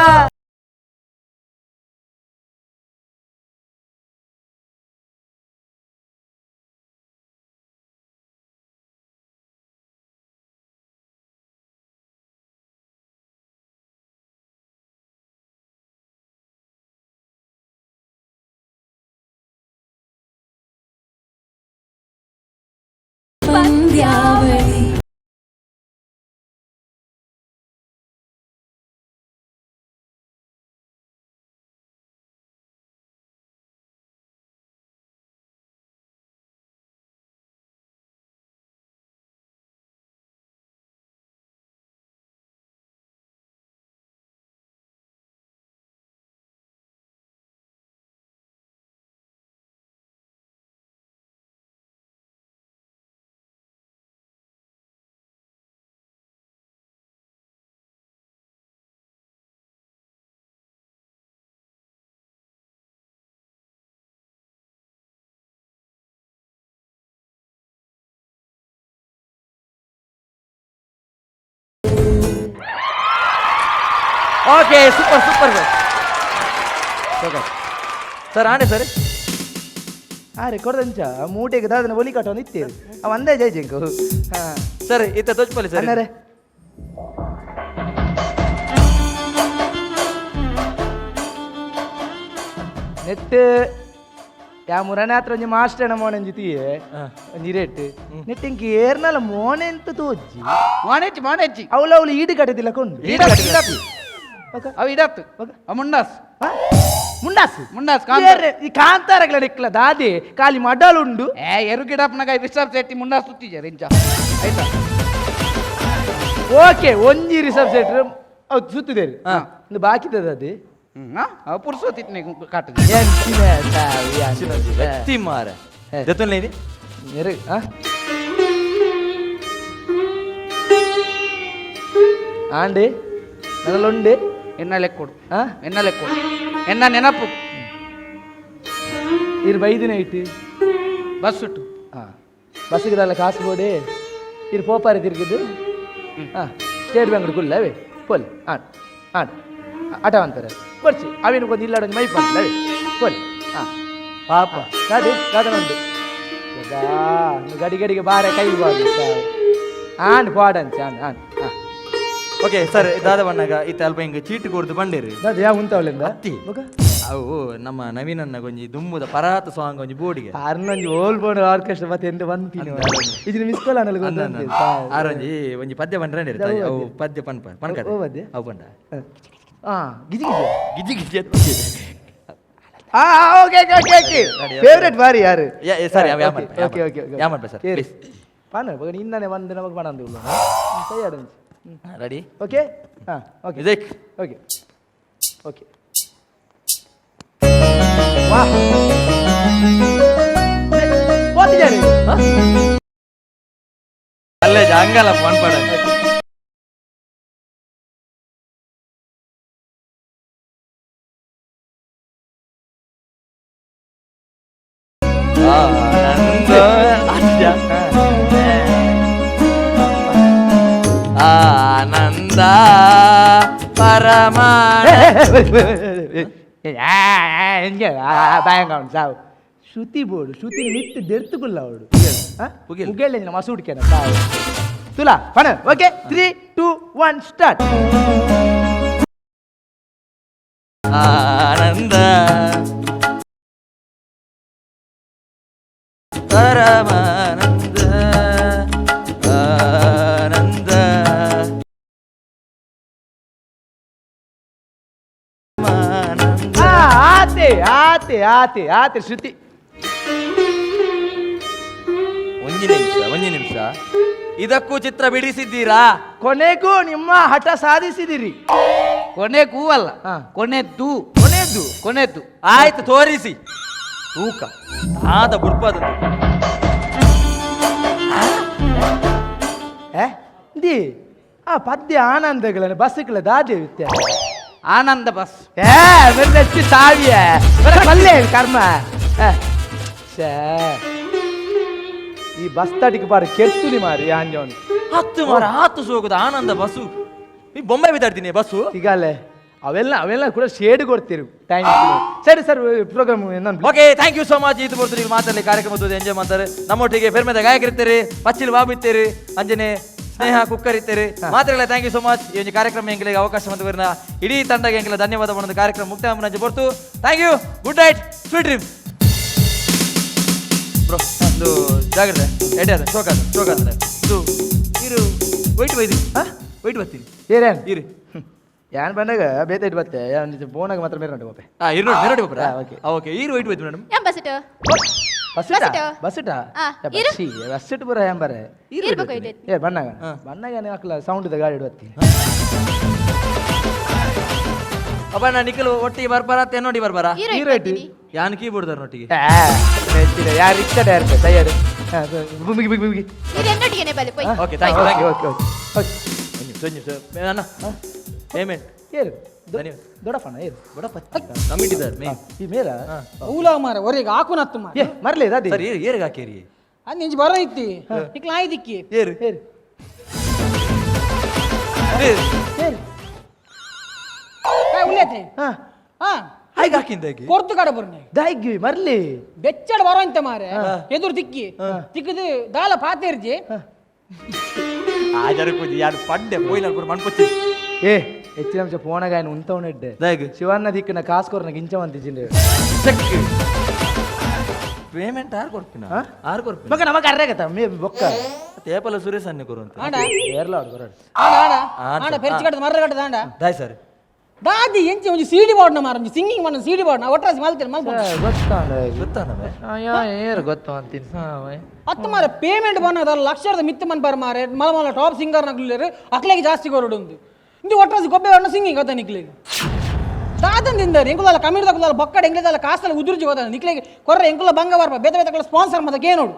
ಪಂದ್ಯಾವಳಿ okay super super sir sir ಆಣೆ ಸರ್ ಅರೆ ಕೊಡದಂಚ ಮೂಟೆಗೆ ದಾದನ ಒಲಿ ಕಟ್ಟೋನು ಇತ್ತೇವೆ ಅವ ಅಂದೇ ಜೈ ಜಿಂಕು ಹಾ ಸರ್ ಇತ್ತ ತೋಚ್ಪಲ್ಲಿ ಸರ್ ಅನ್ನರೆ ನೆಟ್ ಯಾ ಮುರನೆ ಹತ್ರ ಒಂಜಿ ಮಾಸ್ಟರ್ ಮೋನೆ ಜಿತಿಯೆ ಒಂಜಿ ರೇಟ್ ನೆಟ್ ಇಂಕ ಏರ್ನಲ ಮೋನೆ ಅಂತ ತೋಜ್ಜಿ ಮಾನೆಚ್ಚಿ ಅವಳು ಈಡು ಕಟ್ಟದಿಲ್ಲ ಕೊಂಡು ಅವು ಇಡತ್ತು ಮುಂಡಾಸ್ ಮುಂಡಾಸ್ ಕಾಂತಾರ. ಈ ಕಾಂತಾರಗಳ ನೆಕ್ಲ ದಾದೆ ಖಾಲಿ ಮಡಲುಂಡು ಎರುಗಿಡಪ್ಪನಾಗ ರಿಸರ್ವ್ ಸೆಟ್ಟಿ ಮುಂಡಾಸ್ ಸುತ್ತಿಜ ರಿಂಚ ಆಯ್ತಾ ಓಕೆ ಒಂಜಿ ರಿಸರ್ವ್ ಸೆಟ್ರ್ ಹೌದು ಸುತ್ತಿದೆ ಒಂದು ಬಾಕಿದದ ಅದು ಅವು ಪುರ್ಸೋತಿತ್ನೆ ಕಾಟು ವ್ಯಕ್ತಿ ಮಾರ ಜೊತೆ ಆಂಡೆ ನನ್ನಲ್ಲುಂಡೆ ಎನ್ನ ಲೆಕ್ಕೊಡು ಎನ್ನ ಲೆಕ್ಕೊಡು ಎನ್ನ ನೆನಪು ಇರು ಬೈದಿನ ಇಟ್ಟು ಬಸ್ ಉಟ್ಟು ಬಸ್ಸಿಗೆಲ್ಲ ಕಾಸು ಬೋಡೆ ಇರು ಪೋಪಾರಿ ತಿರುಗಿದ್ದು ಸ್ಟೇಟ್ ಬ್ಯಾಂಕ್ ಕುಲ್ಲವೇ ಪೋಲ್ ಆಟ ಅಂತಾರೆ ಕೊಡ್ಸಿ ಅವೇನು ಇಲ್ಲಾಡೊಂದು ಮೈ ಪಂಚಲವೇ ಪೋಲ್ ಪಾಪ ಗಾಡಿ ಗಾದನುಂಡು ಗಡಿ ಗಡಿಗೆ ಬಾರೆ ಕೈ ಬಾರ್ದು ಆಂಡ್ ಪಾಡಂಚ ಆಂಡ್ ಓಕೆ ಸರ್ ದಾದ ಬಣ್ಣಗ ಇತ್ತ ಅಲ್ಪ ಹಿಂಗೆ ಚೀಟಿ ಕೊಡ್ದು ಬಂದಿರಿ ಅದು ಯಾವ ಉಂಟವಳಿಂದ ಅತ್ತಿ ಅವು ನಮ್ಮ ನವೀನನ್ನ ಗೊಂಜಿ ದುಮ್ಮುದ ಪರಾತ ಸಾಂಗ್ ಒಂಜಿ ಬೋಡಿಗೆ ಆರ್ನಂಜಿ ಓಲ್ ಬೋರ್ಡ್ ಆರ್ಕೆಸ್ಟ್ರಾ ಮತ್ತೆ ಎಂತ ಬಂತೀನಿ ಇದನ್ನ ಮಿಸ್ ಕಾಲ್ ಅನ್ನಲು ಆರೊಂಜಿ ಒಂಜಿ ಪದ್ಯ ಬಂದ್ರೆ ಅವು ಪದ್ಯ ಪನ್ಕ ಓ ಪದ್ಯ? ಅವು ಬಂಡ ಗಿಜಿ ಗಿಜಿ ಗಿಜಿ ಗಿಜಿ ಓಕೆ ಓಕೆ ಓಕೆ ಫೇವರೇಟ್ ಬಾರಿ ಯಾರು ಸರಿ ಓಕೆ ಓಕೆ ಯಾಮಲ್ಪ ಸರ್ ಪ್ಲೀಸ್ ಪಾನ ಇನ್ನನೇ ಒಂದು ನಮಗೆ ಮಾಡಂದು ಸೈ ಆಡಂಜಿ ರೆಡಿ ಓಕೆ ಹಾಂ ಓಕೆ ಮ್ಯೂಸಿಕ್ ಓಕೆ ಓಕೆ ವಾ ಓದಿದ್ದಾರೆ ಅಲ್ಲೇ ಹಂಗಲ್ಲ ಫೋನ್ ಪಡ ಆನಂದ ಪರಮಾನ ಭಯಂಕರ ಸಾವು ಶ್ರುತಿ ಬೋರ್ಡು ಶ್ರುತಿ ನಿಟ್ಟು ದೆರ್ತುಕುಲ್ಲ ಅವಳು ಮುಗಿಯಲ್ಲ ಮಸು ಹುಡ್ಕ್ಯಾನ ಸಾವು ತುಲಾ ಪಣ ಓಕೆ 3 2 1 ಸ್ಟಾರ್ಟ್ ಆನಂದ ಪರಮಾನಂದ ಆನಂದ ಆತೆ ಆತೆ ಆತೆ ಆತೆ ಶ್ರುತಿ ಒಂದು ನಿಮಿಷ ಇದಕ್ಕೂ ಚಿತ್ರ ಬಿಡಿಸಿದ್ದೀರಾ? ಕೊನೆಗೂ ನಿಮ್ಮ ಹಠ ಸಾಧಿಸಿದಿರಿ. ಕೊನೆಗೂ ಅಲ್ಲ, ಕೊನೆದ್ದು ಕೊನೆದ್ದು ಕೊನೆದ್ದು ಆಯ್ತು ತೋರಿಸಿ. ತೂಕ ಆದ ಬುಡ್ಪದ ದಿ ಆ ಪದ್ಯ ಆನಂದಗಳನ್ನು ಬಸ್ಸುಗಳ ದಾದೆ ವಿತ್ಯ ಆನಂದ ಬಸ್ ಮೆಚ್ಚಿ ಸಾವಿಯ ಮಲ್ಲೆ ಕರ್ಮ ಛೇ ಈ ಬಸ್ ತಡಿಗೆ ಬಾರಿ ಕೆರ್ತುಲಿ ಮಾರಿ ಆಂಜೋನ್ ಹತ್ತು ಮಾರ ಹತ್ತು ಹೋಗುದು ಆನಂದ ಬಸ್ಸು ಈ ಬೊಂಬೆ ಬಿದ್ದಾಡ್ತೀನಿ ಬಸ್ಸು ಈಗಲೇ ಅವೆಲ್ಲ ಕೂಡ ಶೇಡ್ ಕೊಡ್ತೀರಿ ಟೈಮ್ ಸರಿ sir programme okay thank you so much ಇದು ಬರ್ತೀರಿ ಮಾತಾಡಲಿ ಕಾರ್ಯಕ್ರಮ ಎಂಜಾಯ್ ಮಾಡ್ತಾರೆ ನಮ್ಮೊಟ್ಟಿಗೆ ಬೇರೆ ಗಾಯಕರಿರ್ತೀರಿ ಪಚ್ಚಿಲ್ ಬಾಬು ಇರ್ತೀರಿ ಅಂಜನೆ ಸ್ನೇಹ ಕುಕ್ಕರ್ ಇರ್ತೀರಿ ಮಾತ್ರ ಥ್ಯಾಂಕ್ ಯು ಸೋ ಮಚ್ ಈ ಒಂದು ಕಾರ್ಯಕ್ರಮ ಎಂಗಳಿಗೆ ಅವಕಾಶ ಬಂದವರನ್ನ ಇಡೀ ತಂಡಗೆ ಎಂಗೆಲ್ಲ ಧನ್ಯವಾದ ಮಾಡೋದು ಕಾರ್ಯಕ್ರಮ ಮುಕ್ತಾಯ ನಂಜೆ ಬರ್ತು thank you good night sweet dream bro ಒಂದು ಜಾಗ್ರತೆ ಎಡೆ ಅದ ಚೋಕ ಅಂದ್ರೆ ಇದು ಇರು ವೈಟ್ ಬೈದಿ ವೈಟ್ ಬರ್ತೀನಿ ಏನೇನು ಇರಿ ಯಾನ್ ಬಂದಾಗ ಬೇತೆ ಇಟ್ಟು ಬತ್ತೆ ಫೋನಾಗ ಮಾತ್ರ ಬೇರೆ ನೋಡಿ ಬೋಪೆ ಇರು ಗೊಬ್ಬರ ಓಕೆ ಓಕೆ ಈರು ವೈಟ್ ಬೈತು ಮೇಡಮ್ Ambassador. ಬಸ್ ಬಸ್ಸಿಟ? ಇಟ್ಟ ಬಸ್ ಇಟ್ಟು ಬರ ಹೆಂಬರೆ ಇರ್ಬೇಕು ಇಟ್ಟು. ಬಣ್ಣಗ ಹಾಕಲ್ಲ ಸೌಂಡ್ ಇದೆ ಗಾಡಿ ಇಡುವತ್ತಿ ಅಪ್ಪ ನಾ ನಿಖಿಲ್ ಒಟ್ಟಿಗೆ ಬರ್ಬಾರ ನೋಡಿ ಬರ್ಬಾರ ಹೀರೋ ಇಟ್ಕೊತೀನಿ. ಯಾನ್ ಕೀಬೋರ್ಡ್ ನೊಟ್ಟಿಗೆ ಯಾರು ಇಷ್ಟ ಇರ್ತೆ ತಯಾರು ಬಿಗಿ ಬಿಗಿ ಬಿಗಿ ಇದು ಎನ್ನೊಟ್ಟಿಗೆನೆ ಬಲೆ ಪೋಯ್. Okay thank you okay okay ಅಣ್ಣ ಪೇಮೆಂಟ್ ಏರು ಧನ್ಯವಾದ ದೊಡ್ಡಪ್ಪನ ಏರು ಕಮಿಟಿದಾರ್ ಮೇ ಈ ಮೇಲ ಊಲ ಮಾರ ಹೊರಗೆ ಹಾಕುನತ್ತು ಮಾರ ಏ ಮರ್ಲಿ ಅದೇ ಸರ್ ಏರ್ಗೆ ಹಾಕೇರಿ ಅದು ನಿಂಜಿ ಬರೋ ಇತ್ತಿ ಇಕ್ಲ ಆಯ್ದಿಕ್ಕಿ ಏರು ಏರು ಏರು ಉಳ್ಳೇತೆ ಹಾ ಹಾ ಹಾಗೆ ಹಾಕಿಂದಾಗಿ ಕೊರ್ತು ಕಡೆ ಬರ್ನೆ ದಾಯ್ಗಿ ಮರ್ಲಿ ಬೆಚ್ಚಡ ಬರೋ ಅಂತ ಮಾರೆ ಎದುರು ತಿಕ್ಕಿ ತಿಕ್ಕದು ದಾಲ ಪಾತೇರ್ಜಿ ಆಜಾರ ಕೂದಿ ಯಾರು ಪಡ್ಡೆ ಪೋಯ್ಲ ಪೂರ ಮಣ್ಕೊಚ್ಚಿ ಏ ಹೆಚ್ಚಿನ ಅಂಶ ಫೋನಾಗ ఆయన ಉಂತವನಿಡ್ಡೆ ದಾಯಗ್ ಶಿವಣ್ಣ ದಿಕ್ಕನ ಕಾಸ್ಕೋರ್ನ ಗಿಂಚವಂತಿಜಿಂಡೆ ಚೆಕ್ ಪೇಮೆಂಟ್ ಆರು ಕೊಡ್ಪಿನ ಆರು ಕೊಡ್ಪಿನ ಮಗ ನಮಗ ಅರ್ರಾಗತ್ತ ಮೇ ಬೊಕ್ಕ ತೇಪಲ ಸುರೇಶ್ ಅನ್ನೆ ಕೊರು ಅಂತ ಆಡ ಏರ್ಲ ಅವ್ರು ಬರೋಡು ಆಡ ಆಡ. ಆಡ ಪೆರ್ಚಿ ಕಟ್ಟದ ಮರ್ರ ಕಟ್ಟದ ಆಡ ದಾಯ್ ಸರ್ ದಾದಿ ಎಂಚಿ ಒಂಜಿ ಸಿಡಿ ಬೋರ್ಡ್ನ ಮಾರ ಒಂಜಿ ಸಿಂಗಿಂಗ್ ಮಾಡನ ಸಿಡಿ ಬೋರ್ಡ್ನ ಒಟ್ರಾಸಿ ಮಲ್ತೇನೆ ಮಲ್ಪೊಂಡು ಗೊತ್ತಾ ನಮಗೆ ಏರು ಗೊತ್ತು ಅಂತೀನಿ ಹತ್ತು ಮಾರ ಪೇಮೆಂಟ್ ಬನ್ನದ ಲಕ್ಷದ ಮಿತ್ತ ಮನ್ ಬರ ಮಾರೆ ಮಲ ಮಲ ಟಾಪ್ ಸಿಂಗರ್ ನಗ್ಲೇರು ಅಕ್ಲೆಗೆ ಜಾಸ್ತಿ ಕೊರಡು ಉಂದು ಇಂದು ಒಟ್ರಾಸಿ ಗೊಬ್ಬೆ ಬಣ್ಣ ಸಿಂಗಿಂಗ್ ಗೊತ್ತಾ ನಿಕ್ಲಿಗೆ ದಾದಂದಿಂದ ಎಂಕುಲ ಕಮಿಟಿ ತಗೊಲ್ಲ ಬೊಕ್ಕಡ ಎಂಗ್ಲೆದಲ್ಲ ಕಾಸಲ್ಲ ಉದುರ್ಜಿ ಹೋದ ನಿಕ್ಲಿಗೆ ಕೊರ್ರೆ ಎಂಕುಲ ಬಂಗ ಬರ್ಬ ಬೇತೆ ಬೇತೆ ಸ್ಪಾನ್ಸರ್ ಮತ್ತೆ ನೋಡು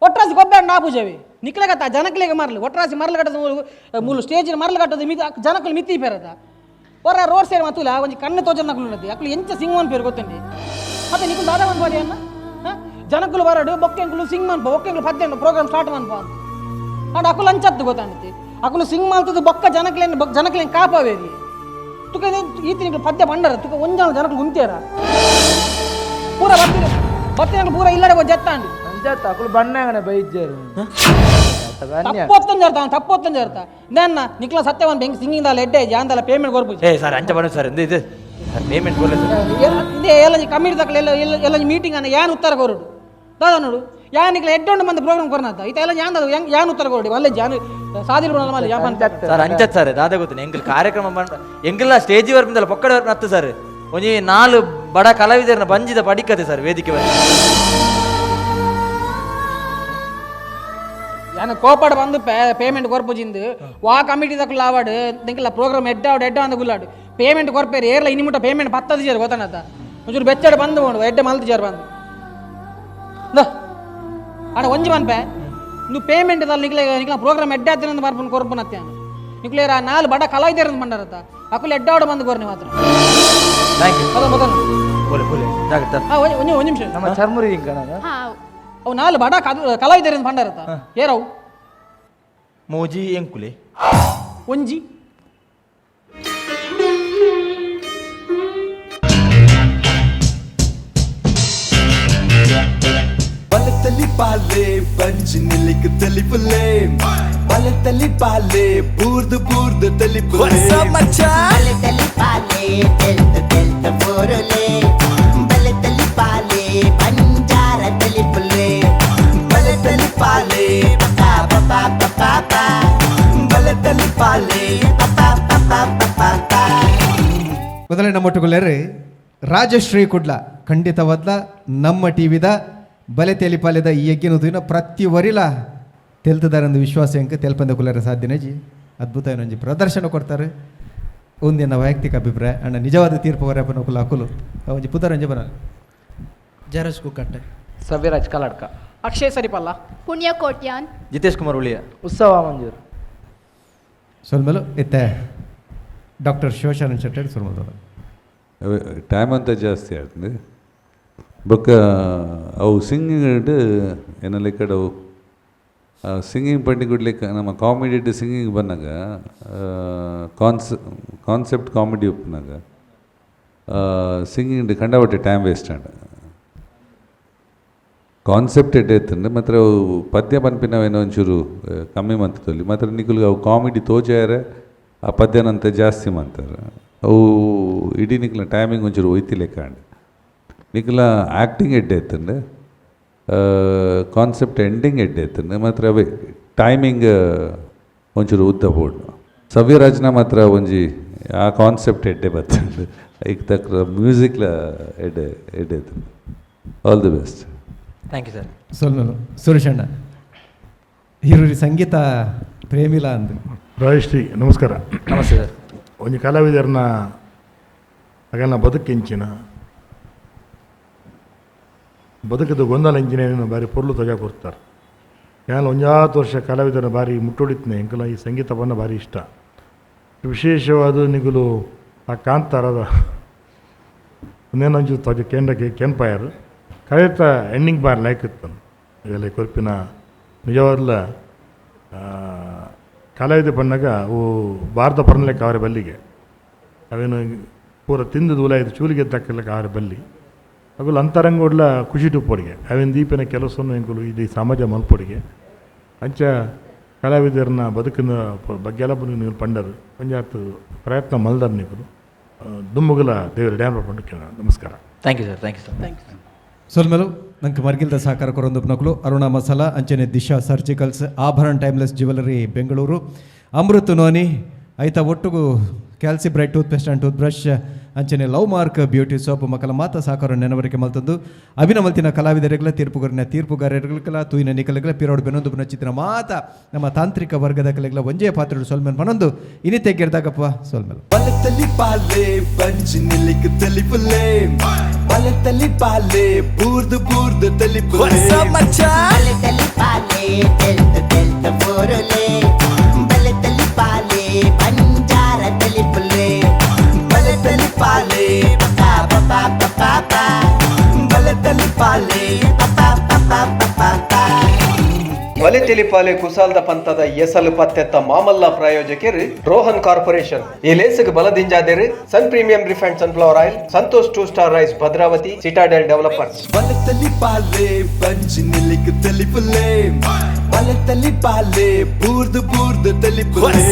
ಒಟ್ರಾಸಿ ಗೊಬ್ಬೆ ನಾ ಪೂಜೆವಿ ನಿಕ್ಲೆಗತ್ತ ಜನಕ್ಲೆಗೆ ಮರಲಿ ಒಟ್ರಾಸಿ ಮರಲು ಕಟ್ಟದ ಮೂಲು ಸ್ಟೇಜಿನ ಮರಲು ಕಟ್ಟದ ಮಿತಿ ಜನಕ್ಕಲು ಮಿತಿ ಪೇರದ ಹೊರ ರೋಡ್ ಸೈಡ್ ಮತ್ತುಲ ಒಂಜಿ ಕಣ್ಣು ತೋಜನ ನಕಲು ನದಿ ಅಕ್ಲು ಎಂಚ ಸಿಂಗ್ಮನ್ ಪೇರು ಗೊತ್ತಂడి ಮತ್ತೆ ನಿಕ್ಲು ದಾದ ಮನ್ ಬಾರಿ ಅನ್ನ ಜನಕ್ಕಲು ಬರಡು ಬೊಕ್ಕೆಂಕುಲು ಸಿಂಗ್ ಮನ್ಪ ಬೊಕ್ಕೆಂಕುಲು ಪದ್ಯ ಪ್ರೋಗ್ರಾಮ್ ಸ್ಟಾರ್ಟ್ ಮನ್ಪ ಅಂಡ್ ಅಕುಲು ಅಂಚತ್ತು ಗೊತ್ತಾಂಡತಿ ಅಕುಲು ಸಿಂಗ್ ಮಲ್ತದ ಬೊಕ್ಕ ಜನಕ್ಲೇನ್ ಕಾಪವೇರಿ ತುಕ ಈತಿ ನಿಕ್ಲು ಪದ್ಯ ಬಂಡರ ತುಕ ಒಂಜಾಣ ಜನಕ್ಕಲು ಗುಂತೇರ ಪೂರ ಬತ್ತಿನ ಪೂರ ಇಲ್ಲಡೆ ಜತ್ತಾಂಡು ಅಂಜಾತ ಅಕುಲು ಬಣ್ಣಗನೆ ಬೈಜ್ಜೇರು ತಪ್ಪೊತ್ತಂಜ ಇರ್ತ ನನ್ನ ನಿಕ್ಲ ಸತ್ಯವನ್ ಬೆಂಗ್ ಸಿಂಗಿಂದ ಎಡ್ಡೆ ಜಾಂದಲ್ಲ ಪೇಮೆಂಟ್ ಕೊರ್ಪು ಏ ಸರ್ ಅಂಚ ಬಣ್ಣ ಸರ್ ಇದು ಪೇಮೆಂಟ್ ಕೊಡ್ಲಿ ಸರ್ ಇದೇ ಎಲ್ಲ ಕಮಿಟಿ ತಕ್ಕಲ ಎಲ್ಲ ಮೀಟಿಂಗ್ ಅನ್ನ ಯಾನ್ ಉತ್ತರ ಕೊರಡು ದಾದ ನೋಡು ಯಾನ್ ನಿಕ್ಲ ಎಡ್ಡೊಂಡು ಮಂದಿ ಪ್ರೋಗ್ರಾಮ್ ಕೊರ್ನದ ಈತ ಎಲ್ಲ ಯಾನ್ ಉತ್ತರ ಕೊರಡು ಅಲ್ಲೇ ಜಾನು ಸಾದಿಲ್ ಬಣ್ಣಲ್ಲ ಮಲ್ಲ ಯಾನ್ ಸರ್ ಅಂಚತ್ ಸರ್ ದಾದ ಗೊತ್ತಿನ ಎಂಕಲ್ ಕಾರ್ಯಕ್ರಮ ಎಂಕಲ್ಲ ಸ್ಟೇಜ್ ವರ್ಪಿಂದಲ್ಲ ಪೊಕ್ಕಡ ವರ್ಪ ನತ್ತು ಸರ್ ಒಂಜಿ 4 ಬಡ ಕಲಾವಿದರನ್ನ ಬಂಜಿದ ಪಡಿಕತೆ ಸರ್ ವೇದಿಕೆ ಯಾನ ಕೋಪಾಡ ಬಂದು ಪೇಮೆಂಟ್ ಕೊರ್ಪುಜಿಂದು ವಾ ಕಮಿಟಿ ತಕ್ಕಲ ಆವಾಡು ನಿಂಕಲ್ಲ ಪ್ರೋಗ್ರಾಮ್ ಎಡ್ಡ ಅಂದ ಗುಲ್ಲಾಡು ಪೇಮೆಂಟ್ ಕೊರ್ಪೇರಿ ಏರ್ಲ ಇನ್ನಿಮುಟ ಪೇಮೆಂಟ್ ಪತ್ತದು ಜೇರು ಗೊತ್ತಾನತ್ತ ಒಂಚೂರು ಬೆಚ್ಚಡ ಬಂದು ಉಂಡು ಎಡ್ಡೆ ಮಲ್ತು ಜೇರು ಬಂದು ಅಣ್ಣ ಒಂಜಿ ಮನ್ಪೆ ನೀವು ಪೇಮೆಂಟ್ ನಿಕ್ಲ ಪ್ರೋಗ್ರಾಮ್ ಎಡ್ಡೆ ಹತ್ತಿರ ಬರ್ಪುನ್ ಕೊರ್ಪುನತ್ತೆ ನಿಕ್ಲೇರ 4 ಬಡ ಕಲಾವಿದರ ಬಂಡಾರತ್ತ ಅಕುಲು ಎಡ್ಡಾಡ ಬಂದು ಕೊರ್ನಿ ಮಾತ್ರ ಥ್ಯಾಂಕ್ ಯು ಅದ ಮೊದಲು ಪೋಲೆ ಪೋಲೆ ಜಾಗ್ರತೆ ಒಂದು ನಿಮಿಷ ನಮ್ಮ ಚರ್ಮುರಿ ಹಿಂಗ ಹಾ ಅವು 4 ಬಡ ಕಲಾವಿದರಿಂದ ಬಂಡಾರತ್ತ ಏರವು ಮೋಜಿ ಎಂಕುಲೆ ಒಂಜಿ ಬಲತಲಿ ಪಾಲೆ ಬಂಜಿ ನಿಲಿಕ್ ತಲಿಪುಲೆ ಬಲತಲಿ ಪಾಲೆ ಬೂರ್ದು ತಲಿಪುಲೆ ಬಲತಲಿ ಪಾಲೆ ತೆಲ್ತ ಬೋರಲೆ ಬಲತಲಿ ಪಾಲೆ ಬಂಜಾರ ತಲಿಪುಲೆ ಬಲತಲಿ ಪಾಲೆ ಪಪಾ ಪಪಾ ಪಪಾ ಬಲತಲಿ ಪಾಲೆ ಪಪಾ ಪಪಾ ಪಪಾ ಮೊದಲೇ ನಮ್ಮೊಟ್ಟುಗೊಳ್ಳೇರಿ ರಾಜಶ್ರೀ ಕುಡ್ಲ ಖಂಡಿತವಾದ ನಮ್ಮ ಟಿವಿದ ಬಲೆ ತೆಲಿಪಾಲೆದ ಈ ಯಜ್ಞನ ಪ್ರತಿ ವರಿಲ ತೆಲ್ತದಾರಂದು ವಿಶ್ವಾಸ ಅಂಕ ತೆಲ್ಪಂದ ಕುಲರ ಸಾಧ್ಯನೆಜಿ ಅದ್ಭುತ ಏನೊಂಜಿ ಪ್ರದರ್ಶನ ಕೊಡ್ತಾರೆ ಒಂದಿನ ವೈಯಕ್ತಿಕ ಅಭಿಪ್ರಾಯ ಅಣ್ಣ ನಿಜವಾದ ತೀರ್ಪು ವರಪ್ಪನ ಕುಲ ಹಾಕಲು ಒಂಜಿ ಪುದರಂಜಿ ಬರ ಜರಸ್ ಕುಕ್ಕಟ್ಟೆ ಸವ್ಯರಾಜ್ ಕಲಾಡ್ಕ ಅಕ್ಷಯ್ ಸರಿಪಲ್ಲ ಪುಣ್ಯ ಕೋಟ್ಯಾನ್ ಜಿತೇಶ್ ಕುಮಾರ್ ಉಳಿಯ ಉತ್ಸವ ಮಂಜೂರು ಸೊಲ್ಮೇಲು ಇತ್ತೆ ಡಾಕ್ಟರ್ ಶಿವಶರಣ್ ಶೆಟ್ಟರ್ ಸುರ್ಮದವರು ಟೈಮ್ ಅಂತ ಜಾಸ್ತಿ ಆಗ್ತದೆ ಬೊಕ್ಕ ಅವು ಸಿಂಗಿಂಗ್ ಏನೆಲ್ಲ ಈ ಕಡೆ ಅವು ಸಿಂಗಿಂಗ್ ಪಂಡಿಗುಡ್ಲಿಕ್ಕೆ ನಮ್ಮ ಕಾಮಿಡಿ ಸಿಂಗಿಂಗ್ ಬಂದಾಗ ಕಾನ್ಸೆಪ್ಟ್ ಕಾಮಿಡಿ ಉಪ್ಪಿನಾಗ ಸಿಂಗಿಂಗ್ ಕಂಡಪಟ್ಟೆ ಟೈಮ್ ವೇಸ್ಟ್ ಆಂಡ ಕಾನ್ಸೆಪ್ಟ್ ಎಡ್ಡೆ ಮಾತ್ರ ಅವು ಪದ್ಯ ಪನ್ಪಿನವೇನೋ ಒಂಚೂರು ಕಮ್ಮಿ ಮಂತದಲ್ಲಿ ಮಾತ್ರ ನಿಖಲ್ಗೆ ಅವು ಕಾಮಿಡಿ ತೋಚಾರೆ ಆ ಪದ್ಯನಂತ ಜಾಸ್ತಿ ಮಾಡ್ತಾರೆ ಅವು ಇಡೀ ನಿಖಲ ಟೈಮಿಂಗ್ ಒಂಚೂರು ಒಯ್ತಿಲೆ ಕಾಂಡ ನಿಖಲ ಆ್ಯಕ್ಟಿಂಗ್ ಎಡ್ಡೆ ಇತ್ತಂಡೆ ಕಾನ್ಸೆಪ್ಟ್ ಎಂಡಿಂಗ್ ಎಡ್ಡೆ ಇತ್ತಂಡೆ ಮಾತ್ರ ಅವೇ ಟೈಮಿಂಗ್ ಒಂಚೂರು ಉದ್ದ ಬೋರ್ಡ್ ಸವ್ಯರಾಜನ ಮಾತ್ರ ಒಂಜಿ ಆ ಕಾನ್ಸೆಪ್ಟ್ ಎಡ್ಡೆ ಬರ್ತಂಡೆ ಈಗ ತಕ್ಕ ಮ್ಯೂಸಿಕ್ಲ ಎಡ್ಡೆ ಎಡ್ಡೆ ಇತ್ತಂಡೆ all the best thank you sir. ಸೊಲ್ಮೇಲು ಸುರೇಶಣ್ಣ ಹಿರೂರಿ ಸಂಗೀತ ಪ್ರೇಮಿಲ ಅಂದು ರಾಜಶ್ರೀ ನಮಸ್ಕಾರ. ನಮಸ್ತೆ ಸರ್. ಒಂಜಿ ಕಲಾವಿದರನ್ನ ಅಗಲ್ನ ಬದುಕಿಂಚಿನ ಬದುಕದ ಗೊಂದಲ ಇಂಜಿನಿಯರಿಂಗ್ ಬಾರಿ ಪೊರ್ಲು ತೊಜಾ ಕೊಡ್ತಾರೆ. ನಾನು ಒಂಜಾತು ವರ್ಷ ಕಲಾವಿದರ ಬಾರಿ ಮುಟ್ಟೊಡಿತ್ನೆ ಎಂಕಲ ಈ ಸಂಗೀತ ಬಣ್ಣ ಭಾರಿ ಇಷ್ಟ. ವಿಶೇಷವಾದ ನಿಗುಲು ಆ ಕಾಂತಾರದ ಒಂದೇನೊಂಚು ತೊಜ ಕೆಂಡಕ್ಕೆ ಕೆಂಪಾಯರು ಕಳೆತ ಎಂಡಿಂಗ್ ಬಾರಿ ಲೈಕ್ ಇತ್ತು ಇದೆಲ್ಲ ಕೊರ್ಪಿನ ನಿಜವಾದ್ಲ ಕಲಾವಿದ ಬಣ್ಣಗ ಅವು ಭಾರತ ಪರ್ನಲೆಕ್ಕ ಅವರ ಬಲ್ಲಿಗೆ ಅವೇನು ಪೂರ ತಿಂದು ದೂಲಾಯ್ತು ಚೂಲಿಗೆ ತಕ್ಕಲಕ್ಕ ಅವರ ಬಲ್ಲಿ ಅವುಗಳು ಅಂತರಂಗೋಡ್ಲ ಖುಷಿ ಟುಪ್ಪೊಡಿಗೆ ಅವೇನು ದೀಪಿನ ಕೆಲಸವನ್ನು ಎಂಕುಲು ಇದು ಸಮಾಜ ಮಲ್ಪೊಡಿಗೆ ಅಂಚ ಕಲಾವಿದರನ್ನ ಬದುಕಿನ ಬಗ್ಗೆಲ್ಲ ಬಂದು ನೀವು ಪಂಡರು ಪಂಜಾತ್ ಪ್ರಯತ್ನ ಮಲ್ದರ್ ನೀವು ದುಮ್ಮುಗಲ ದೇವರು ಡ್ಯಾನ್ ಪಂಡು ನಮಸ್ಕಾರ. Thank you sir. Thank you sir. Thank you. ಸೊಲ್ಮೇಲು ನಂಗೆ ಮರ್ಗಿಲ್ದ ಸಾಕಾರ ಕೊರೊಂದು ನಕಲು ಅರುಣ ಮಸಾಲ ಅಂಚನೆ Disha surgicals Abharana timeless jewellery Bengaluru Amrut noni ಐತ ಒಟ್ಟುಗು Calcibright toothpaste and toothbrush ಅಂಚನೆ ಲವ್ ಮಾರ್ಕ್ ಬ್ಯೂಟಿ ಸೋಪ್ ಮಕ್ಕಳ ಮಾತ ಸಾಕಾರ ನೆನವರಿಕೆ ಮಲ್ತಂದು ಅಭಿನ ಮಲ್ತಿನ ಕಲಾವಿದರಿಗಳ ತೀರ್ಪುಗಾರರಿಗಳ ತೂಯಿನ ನಿಕಲಗಳ ಪಿರೋಡ್ ಬೆನೊಂದು ಪುನಚಿತ್ತಿನ ಮಾತ ನಮ್ಮ ತಾಂತ್ರಿಕ ವರ್ಗದ ಕಲೆಗಳ ಒಂಜೇ ಪಾತ್ರೆಗಳು ಸೊಲ್ಮೇಲ್ ಮನೊಂದು ಇನಿತೆ ಗೆರ್ದಾಗಪ್ಪ ಸೊಲ್ಮೇಲು ಬಲತಲಿ ಪಾಲೆ ಬಂಚಿ ನಿಲಿಕ್ ತಲಿಪುಲೆ ಬಲತಲಿ ಪಾಲೆ ಬೂರ್ದು ಬೂರ್ದು ತಲಿಪುಲೆ ಬಲತಲಿ ಪಾಲೆ ತೆಲ್ತ ತೆಲ್ತ ಬೋರಲೆ ಬಲತಲಿ ಪಾಲೆ ಬಂಜಾರ ತಲಿಪುಲೆ ಬಲತಲಿ ಪಾಲೆ ಪಪಾ ಪಪಾ ಪಪಾ ಪಾ ಬಲತಲಿ ಪಾಲೆ ಪಪಾ ಪಪಾ ಪಪಾ ಪಾ ಒಲೆ ತಿಳಿಪಾಲೆ ಕುಸಾಲ್ದ ಪಂತದ ಎಸಲು ಪತ್ತೆತ್ತ ಮಾಮಲ್ಲ ಪ್ರಾಯೋಜಕರು ರೋಹನ್ ಕಾರ್ಪೊರೇಷನ್ ಈ ಲೇಸಿಗೆ ಬಲದಿಂಜಾದೇರು sun premium refined sunflower oil Santosh 2 star rice Bhadravati citadel developers. ಬಲತಲಿ ಪಾಲೆ ಬಂಚಿ ನಿಲಿಕ್ ತಲಿಪುಲೆ ಬಲತಲಿ ಪಾಲೆ ಬೂರ್ದು ಬೂರ್ದು ತಲಿಪುಲೆ